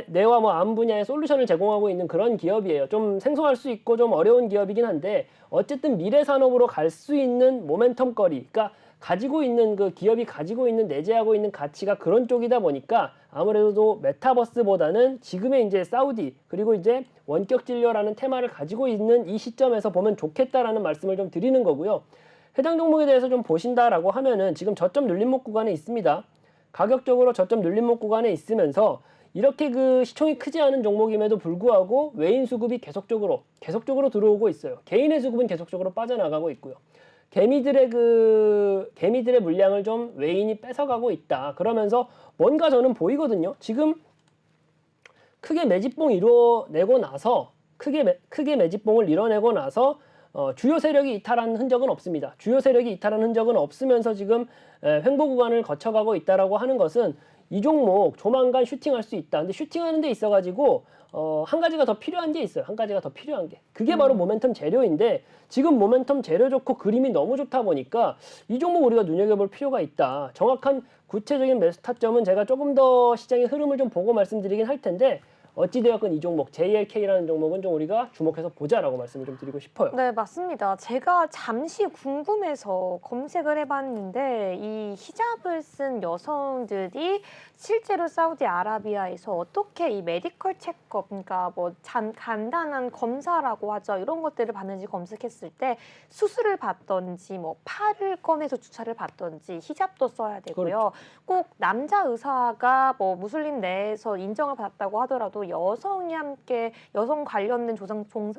뇌와 암 분야의 솔루션을 제공하고 있는 그런 기업이에요. 좀 생소할 수 있고 좀 어려운 기업이긴 한데 어쨌든 미래 산업으로 갈 수 있는 모멘텀거리, 그러니까 기업이 가지고 있는 내재하고 있는 가치가 그런 쪽이다 보니까 아무래도 메타버스보다는 지금의 이제 사우디 그리고 이제 원격 진료라는 테마를 가지고 있는 이 시점에서 보면 좋겠다라는 말씀을 좀 드리는 거고요. 해당 종목에 대해서 좀 보신다라고 하면은 지금 저점 눌림목 구간에 있습니다. 가격적으로 저점 눌림목 구간에 있으면서 이렇게 시총이 크지 않은 종목임에도 불구하고 외인 수급이 계속적으로 들어오고 있어요. 개인의 수급은 계속적으로 빠져나가고 있고요. 개미들의 물량을 좀 외인이 뺏어가고 있다. 그러면서 뭔가 저는 보이거든요. 지금 크게 매집봉 이뤄내고 나서 크게 매집봉을 이뤄내고 나서 주요 세력이 이탈한 흔적은 없습니다. 주요 세력이 이탈한 흔적은 없으면서 지금 횡보 구간을 거쳐가고 있다라고 하는 것은 이 종목 조만간 슈팅할 수 있다. 근데 슈팅하는 데 있어가지고 한 가지가 더 필요한 게 있어요. 한 가지가 더 필요한 게. 그게 바로 모멘텀 재료인데 지금 모멘텀 재료 좋고 그림이 너무 좋다 보니까 이 종목 우리가 눈여겨볼 필요가 있다. 정확한 구체적인 매수 타점은 제가 조금 더 시장의 흐름을 좀 보고 말씀드리긴 할 텐데 어찌되었건 이 종목 JLK라는 종목은 좀 우리가 주목해서 보자라고 말씀을 좀 드리고 싶어요. 네, 맞습니다. 제가 잠시 궁금해서 검색을 해봤는데 이 히잡을 쓴 여성들이 실제로 사우디아라비아에서 어떻게 이 메디컬 체크업, 그러니까 뭐 간단한 검사라고 하죠. 이런 것들을 받는지 검색했을 때 수술을 받던지 뭐 팔을 꺼내서 주사를 받던지 히잡도 써야 되고요. 꼭 남자 의사가 뭐 무슬림 내에서 인정을 받았다고 하더라도 여성이 함께 여성 관련된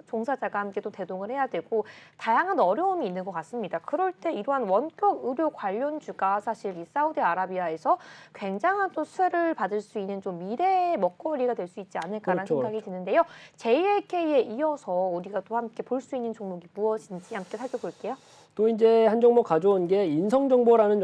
종사자가 함께 또 대동을 해야 되고 다양한 어려움이 있는 것 같습니다. 그럴 때 이러한 원격 의료 관련주가 사실 이 사우디아라비아에서 굉장한 또 수혜를 받을 수 있는 좀 미래의 먹거리가 될 수 있지 않을까라는 그렇죠, 생각이 드는데요. JLK에 이어서 우리가 또 함께 볼 수 있는 종목이 무엇인지 함께 살펴볼게요. 또 이제 한 종목 가져온 게 인성정보라는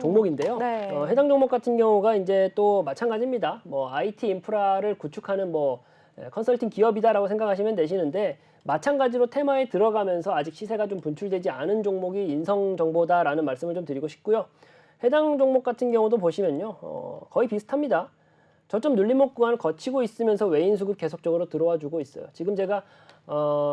종목인데요. 네. 해당 종목 같은 경우가 이제 또 마찬가지입니다. 뭐 IT 인프라를 구축하는 뭐 컨설팅 기업이다라고 생각하시면 되시는데 마찬가지로 테마에 들어가면서 아직 시세가 좀 분출되지 않은 종목이 인성정보다라는 말씀을 좀 드리고 싶고요. 해당 종목 같은 경우도 보시면요, 거의 비슷합니다. 저점 눌림목 구간을 거치고 있으면서 외인 수급 계속적으로 들어와 주고 있어요. 지금 제가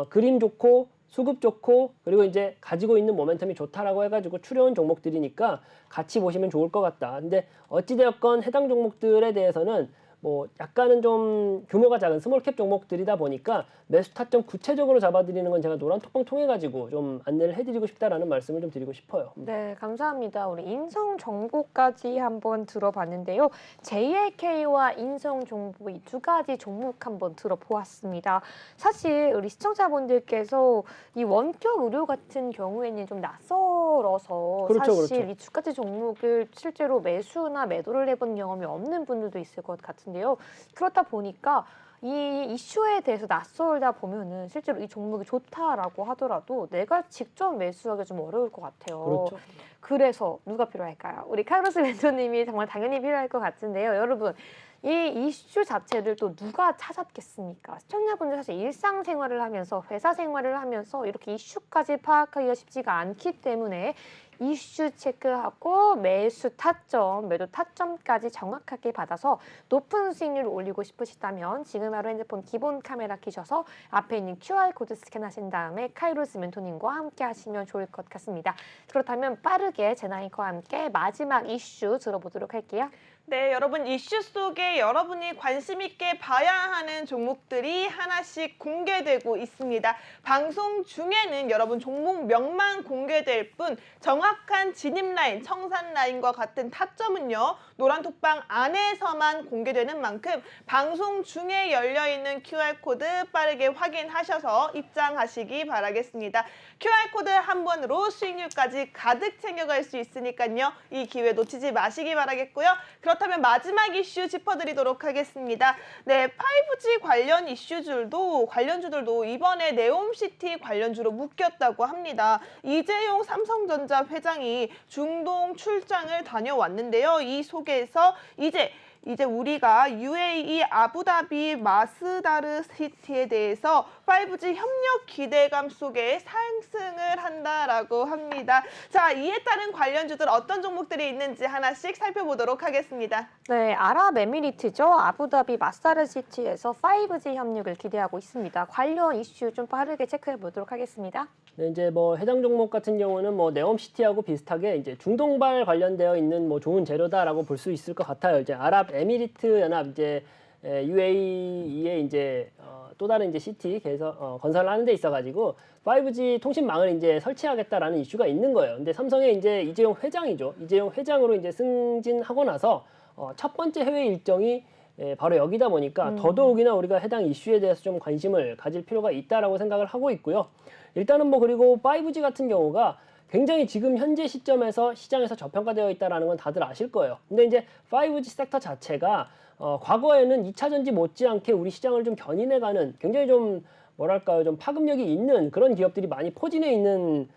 그림 좋고 수급 좋고 그리고 이제 가지고 있는 모멘텀이 좋다라고 해가지고 추려온 종목들이니까 같이 보시면 좋을 것 같다. 근데 어찌되었건 해당 종목들에 대해서는 뭐 약간은 좀 규모가 작은 스몰캡 종목들이다 보니까 매수 타점 구체적으로 잡아드리는 건 제가 노란 톡방 통해 가지고 좀 안내를 해드리고 싶다라는 말씀을 좀 드리고 싶어요. 네, 감사합니다. 우리 인성정보까지 한번 들어봤는데요. JLK와 인성정보 이 두 가지 종목 한번 들어보았습니다. 사실 우리 시청자분들께서 이 원격 의료 같은 경우에는 좀 낯설어서 그렇죠, 사실 그렇죠. 이 두 가지 종목을 실제로 매수나 매도를 해본 경험이 없는 분들도 있을 것 같은데요. 그렇다 보니까 이 이슈에 대해서 낯설다 보면은 실제로 이 종목이 좋다라고 하더라도 내가 직접 매수하기 좀 어려울 것 같아요. 그렇죠. 그래서 누가 필요할까요? 우리 카르로스 멘토님이 정말 당연히 필요할 것 같은데요. 여러분, 이 이슈 자체를 또 누가 찾았겠습니까? 시청자분들 사실 일상생활을 하면서 회사 생활을 하면서 이렇게 이슈까지 파악하기가 쉽지가 않기 때문에 이슈 체크하고 매수 타점, 매도 타점까지 정확하게 받아서 높은 수익률을 올리고 싶으시다면 지금 바로 핸드폰 기본 카메라 켜셔서 앞에 있는 QR코드 스캔하신 다음에 카이로스 멘토님과 함께 하시면 좋을 것 같습니다. 그렇다면 빠르게 제나이커와 함께 마지막 이슈 들어보도록 할게요. 네, 여러분 이슈 속에 여러분이 관심 있게 봐야 하는 종목들이 하나씩 공개되고 있습니다. 방송 중에는 여러분 종목명만 공개될 뿐 정확한 진입 라인, 청산 라인과 같은 타점은요. 노란톡방 안에서만 공개되는 만큼 방송 중에 열려있는 QR코드 빠르게 확인하셔서 입장하시기 바라겠습니다. QR코드 한 번으로 수익률까지 가득 챙겨갈 수 있으니까요. 이 기회 놓치지 마시기 바라겠고요. 그렇다면 마지막 이슈 짚어드리도록 하겠습니다. 네, 5G 관련주들도 이번에 네옴시티 관련주로 묶였다고 합니다. 이재용 삼성전자 회장이 중동 출장을 다녀왔는데요. 이 속에서 이제 우리가 UAE 아부다비 마스다르 시티에 대해서 5G 협력 기대감 속에 상승을 한다라고 합니다. 자, 이에 따른 관련주들 어떤 종목들이 있는지 하나씩 살펴보도록 하겠습니다. 네, 아랍에미리트죠. 아부다비 마사르시티에서 5G 협력을 기대하고 있습니다. 관련 이슈 좀 빠르게 체크해 보도록 하겠습니다. 네, 이제 뭐 해당 종목 같은 경우는 뭐 네옴시티하고 비슷하게 이제 중동발 관련되어 있는 뭐 좋은 재료다라고 볼 수 있을 것 같아요. 이제 아랍에미리트 연합 이제 UAE에 이제 또 다른 이제 시티 건설을 하는 데 있어가지고 5G 통신망을 이제 설치하겠다라는 이슈가 있는 거예요. 근데 삼성의 이제 이재용 회장이죠. 이재용 회장으로 이제 승진하고 나서 첫 번째 해외 일정이 바로 여기다 보니까 더더욱이나 우리가 해당 이슈에 대해서 좀 관심을 가질 필요가 있다라고 생각을 하고 있고요. 일단은 뭐 그리고 5G 같은 경우가 굉장히 지금 현재 시점에서 시장에서 저평가되어 있다는 건 다들 아실 거예요. 근데 이제 5G 섹터 자체가 과거에는 2차 전지 못지않게 우리 시장을 좀 견인해가는 굉장히 좀 뭐랄까요, 좀 파급력이 있는 그런 기업들이 많이 포진해 있는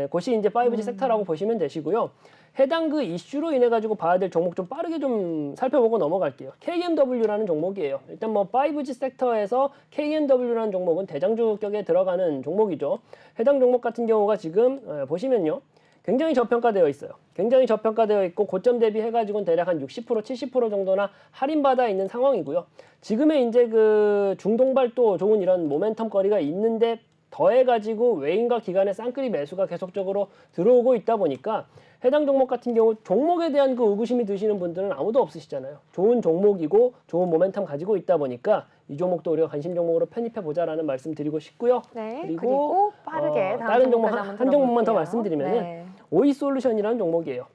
곳이 이제 5G 섹터라고 보시면 되시고요. 해당 그 이슈로 인해 가지고 봐야 될 종목 좀 빠르게 좀 살펴보고 넘어갈게요. KMW라는 종목이에요. 일단 뭐 5G 섹터에서 KMW라는 종목은 대장주격에 들어가는 종목이죠. 해당 종목 같은 경우가 지금 보시면요. 굉장히 저평가되어 있어요. 굉장히 저평가되어 있고 고점 대비해가지고는 대략 한 60%, 70% 정도나 할인받아 있는 상황이고요. 지금의 이제 그 중동발도 좋은 이런 모멘텀 거리가 있는데 더해가지고 외인과 기관의 쌍끌이 매수가 계속적으로 들어오고 있다 보니까 해당 종목 같은 경우 종목에 대한 그 의구심이 드시는 분들은 아무도 없으시잖아요. 좋은 종목이고 좋은 모멘텀 가지고 있다 보니까 이 종목도 우리가 관심 종목으로 편입해 보자라는 말씀 드리고 싶고요. 네. 그리고, 그리고 빠르게 다른 종목 종목까지 한 종목만 더 들어볼게요. 말씀드리면은 네. 오이솔루션이라는 종목이에요.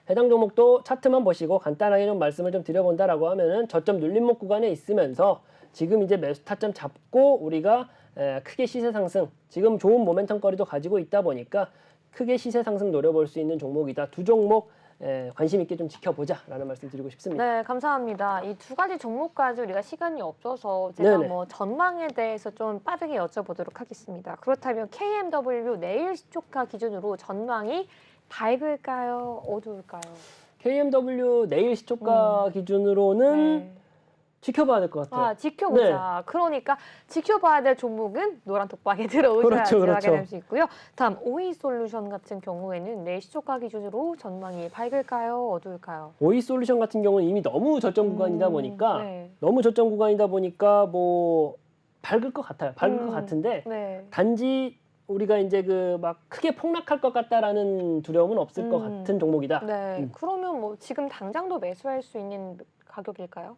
해당 종목도 차트만 보시고 간단하게 좀 말씀을 좀 드려본다라고 하면은 저점 눌림목 구간에 있으면서 지금 이제 매수 타점 잡고 우리가 크게 시세 상승, 지금 좋은 모멘텀 거리도 가지고 있다 보니까 크게 시세 상승 노려볼 수 있는 종목이다. 두 종목 관심 있게 좀 지켜보자라는 말씀 드리고 싶습니다. 네, 감사합니다. 이 두 가지 종목까지 우리가 시간이 없어서 제가 네네. 뭐 전망에 대해서 좀 빠르게 여쭤보도록 하겠습니다. 그렇다면 KMW 내일 시초가 기준으로 전망이 밝을까요? 어두울까요? KMW 내일 시초가 기준으로는 네. 지켜봐야 될 것 같아요. 아, 지켜보자. 그러니까 지켜봐야 될 종목은 노란 톡방에 들어오셔야지 그렇죠. 확인할 수 있고요. 다음 오이솔루션 같은 경우에는 내일 시초가 기준으로 전망이 밝을까요? 어두울까요? 오이솔루션 같은 경우는 이미 너무 저점 구간이다 보니까 네. 너무 저점 구간이다 보니까 뭐 밝을 것 같아요. 밝을 것 같은데 네. 단지 우리가 이제 그 막 크게 폭락할 것 같다라는 두려움은 없을 것 같은 종목이다. 네. 그러면 뭐 지금 당장도 매수할 수 있는 가격일까요?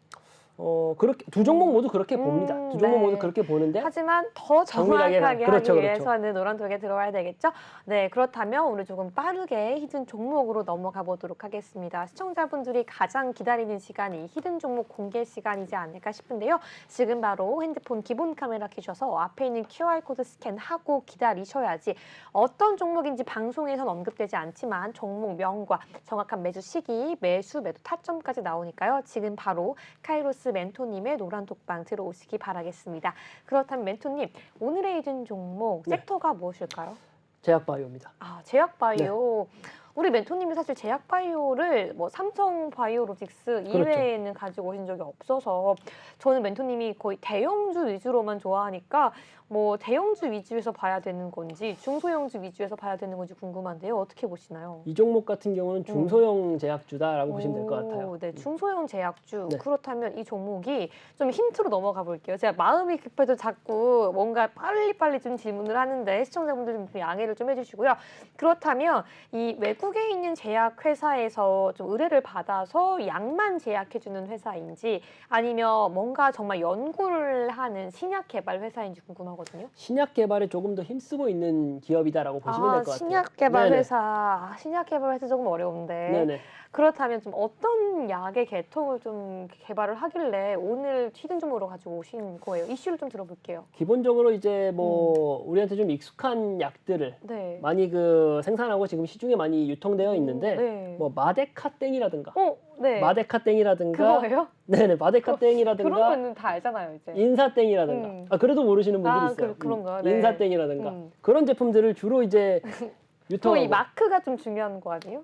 그렇게 두 종목 모두 그렇게 봅니다. 두 종목 네. 모두 그렇게 보는데 하지만 더 정밀하게 정확하게 그렇죠, 하기 그렇죠. 위해서는 노란톡에 들어와야 되겠죠? 네, 그렇다면 우리 조금 빠르게 히든 종목으로 넘어가 보도록 하겠습니다. 시청자분들이 가장 기다리는 시간이 히든 종목 공개 시간이지 않을까 싶은데요. 지금 바로 핸드폰 기본 카메라 켜셔서 앞에 있는 QR코드 스캔하고 기다리셔야지 어떤 종목인지 방송에선 언급되지 않지만 종목명과 정확한 매수 시기, 매수, 매도 타점까지 나오니까요. 지금 바로 카이로스 멘토님의 노란톡방 들어오시기 바라겠습니다. 그렇다면 멘토님, 오늘의 히든 종목 네. 섹터가 무엇일까요? 제약바이오입니다. 아, 제약바이오. 우리 멘토님이 사실 제약바이오를 뭐 삼성바이오로직스 이외에는 가지고 오신 적이 없어서 저는 멘토님이 거의 대형주 위주로만 좋아하니까 뭐 대형주 위주에서 봐야 되는 건지 중소형주 위주에서 봐야 되는 건지 궁금한데요. 어떻게 보시나요? 이 종목 같은 경우는 중소형 제약주다라고 보시면 될 것 같아요. 오, 네, 중소형 제약주. 네. 그렇다면 이 종목이 좀 힌트로 넘어가 볼게요. 제가 마음이 급해도 자꾸 뭔가 빨리빨리 좀 질문을 하는데 시청자분들 좀 양해를 좀 해주시고요. 그렇다면 이 외국에 있는 제약 회사에서 좀 의뢰를 받아서 약만 제약해주는 회사인지 아니면 뭔가 정말 연구를 하는 신약 개발 회사인지 궁금하거든요. 신약 개발에 조금 더 힘쓰고 있는 기업이다라고 보시면 될 것 같아요. 신약 개발 네네. 회사. 아, 신약 개발 회사 조금 어려운데. 네네. 그렇다면 좀 어떤 약의 계통을 좀 개발을 하길래 오늘 히든 종목으로 가지고 오신 거예요? 이슈를 좀 들어볼게요. 기본적으로 이제 뭐 우리한테 좀 익숙한 약들을 네. 많이 그 생산하고 지금 시중에 많이 유통되어 있는데 네. 뭐 마데카땡이라든가 네. 마데카땡이라든가 그거예요? 네네 마데카땡이라든가 그러면은 다 알잖아요, 이제. 인사땡이라든가 아 그래도 모르시는 분들이 아, 있어요. 그런가요? 네. 인사땡이라든가 음. 그런 제품들을 주로 이제 또 유통하고 이 마크가 좀 중요한 거 아니에요?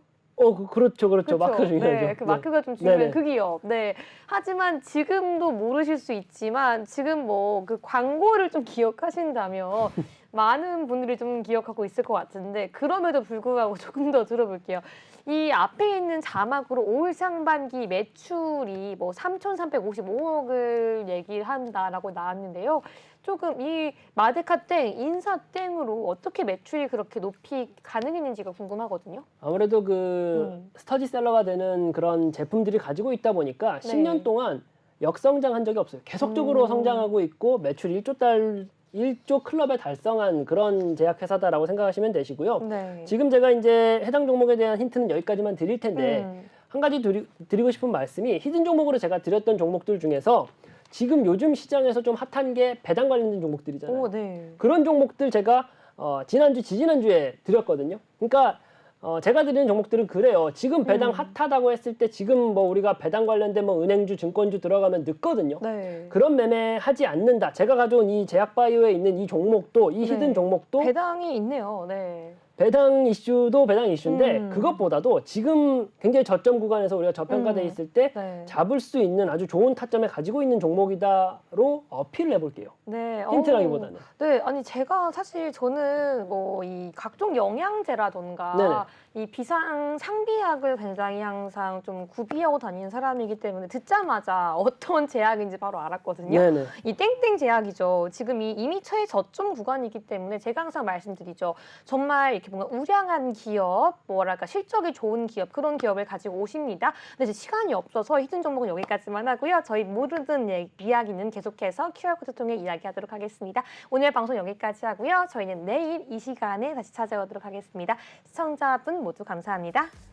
그렇죠 그렇죠? 마크 중요하죠. 네, 그 마크가 좀 중요한 네네. 그 기업. 네. 하지만 지금도 모르실 수 있지만 지금 뭐 그 광고를 좀 기억하신다면 많은 분들이 좀 기억하고 있을 것 같은데 그럼에도 불구하고 조금 더 들어볼게요. 이 앞에 있는 자막으로 올 상반기 매출이 뭐 3,355억을 얘기를 한다라고 나왔는데요. 조금 이 마데카땡, 인사땡으로 어떻게 매출이 그렇게 높이 가능했는지가 궁금하거든요. 아무래도 그 스터디셀러가 되는 그런 제품들이 가지고 있다 보니까 네. 10년 동안 역성장한 적이 없어요. 계속적으로 성장하고 있고 매출 1조 클럽에 달성한 그런 제약회사다라고 생각하시면 되시고요. 네. 지금 제가 이제 해당 종목에 대한 힌트는 여기까지만 드릴 텐데 한 가지 드리고 싶은 말씀이 히든 종목으로 제가 드렸던 종목들 중에서 지금 요즘 시장에서 좀 핫한 게 배당 관련된 종목들이잖아요. 오, 네. 그런 종목들 제가 지난주, 지지난주에 드렸거든요. 그러니까 제가 드리는 종목들은 그래요. 지금 배당 핫하다고 했을 때 지금 뭐 우리가 배당 관련된 뭐 은행주, 증권주 들어가면 늦거든요. 네. 그런 매매 하지 않는다. 제가 가져온 이 제약바이오에 있는 이 종목도 이 히든 네. 종목도 배당이 있네요. 네. 배당 이슈도 배당 이슈인데 음. 그것보다도 지금 굉장히 저점 구간에서 우리가 저평가돼 있을 때 네. 잡을 수 있는 아주 좋은 타점에 가지고 있는 종목이다로 어필을 해볼게요. 네. 힌트라기보다는. 네, 아니 제가 사실 저는 뭐 이 각종 영양제라던가 이 비상 상비약을 굉장히 항상 좀 구비하고 다니는 사람이기 때문에 듣자마자 어떤 제약인지 바로 알았거든요. 네네. 이 땡땡 제약이죠. 지금 이미 최저점 구간이기 때문에 제가 항상 말씀드리죠. 정말 이렇게 뭔가 우량한 기업, 뭐랄까 실적이 좋은 기업, 그런 기업을 가지고 오십니다. 근데 이제 시간이 없어서 히든 종목은 여기까지만 하고요. 저희 모르는 이야기는 계속해서 QR코드 통해 이야기하도록 하겠습니다. 오늘 방송 여기까지 하고요. 저희는 내일 이 시간에 다시 찾아오도록 하겠습니다. 시청자분 모두 감사합니다.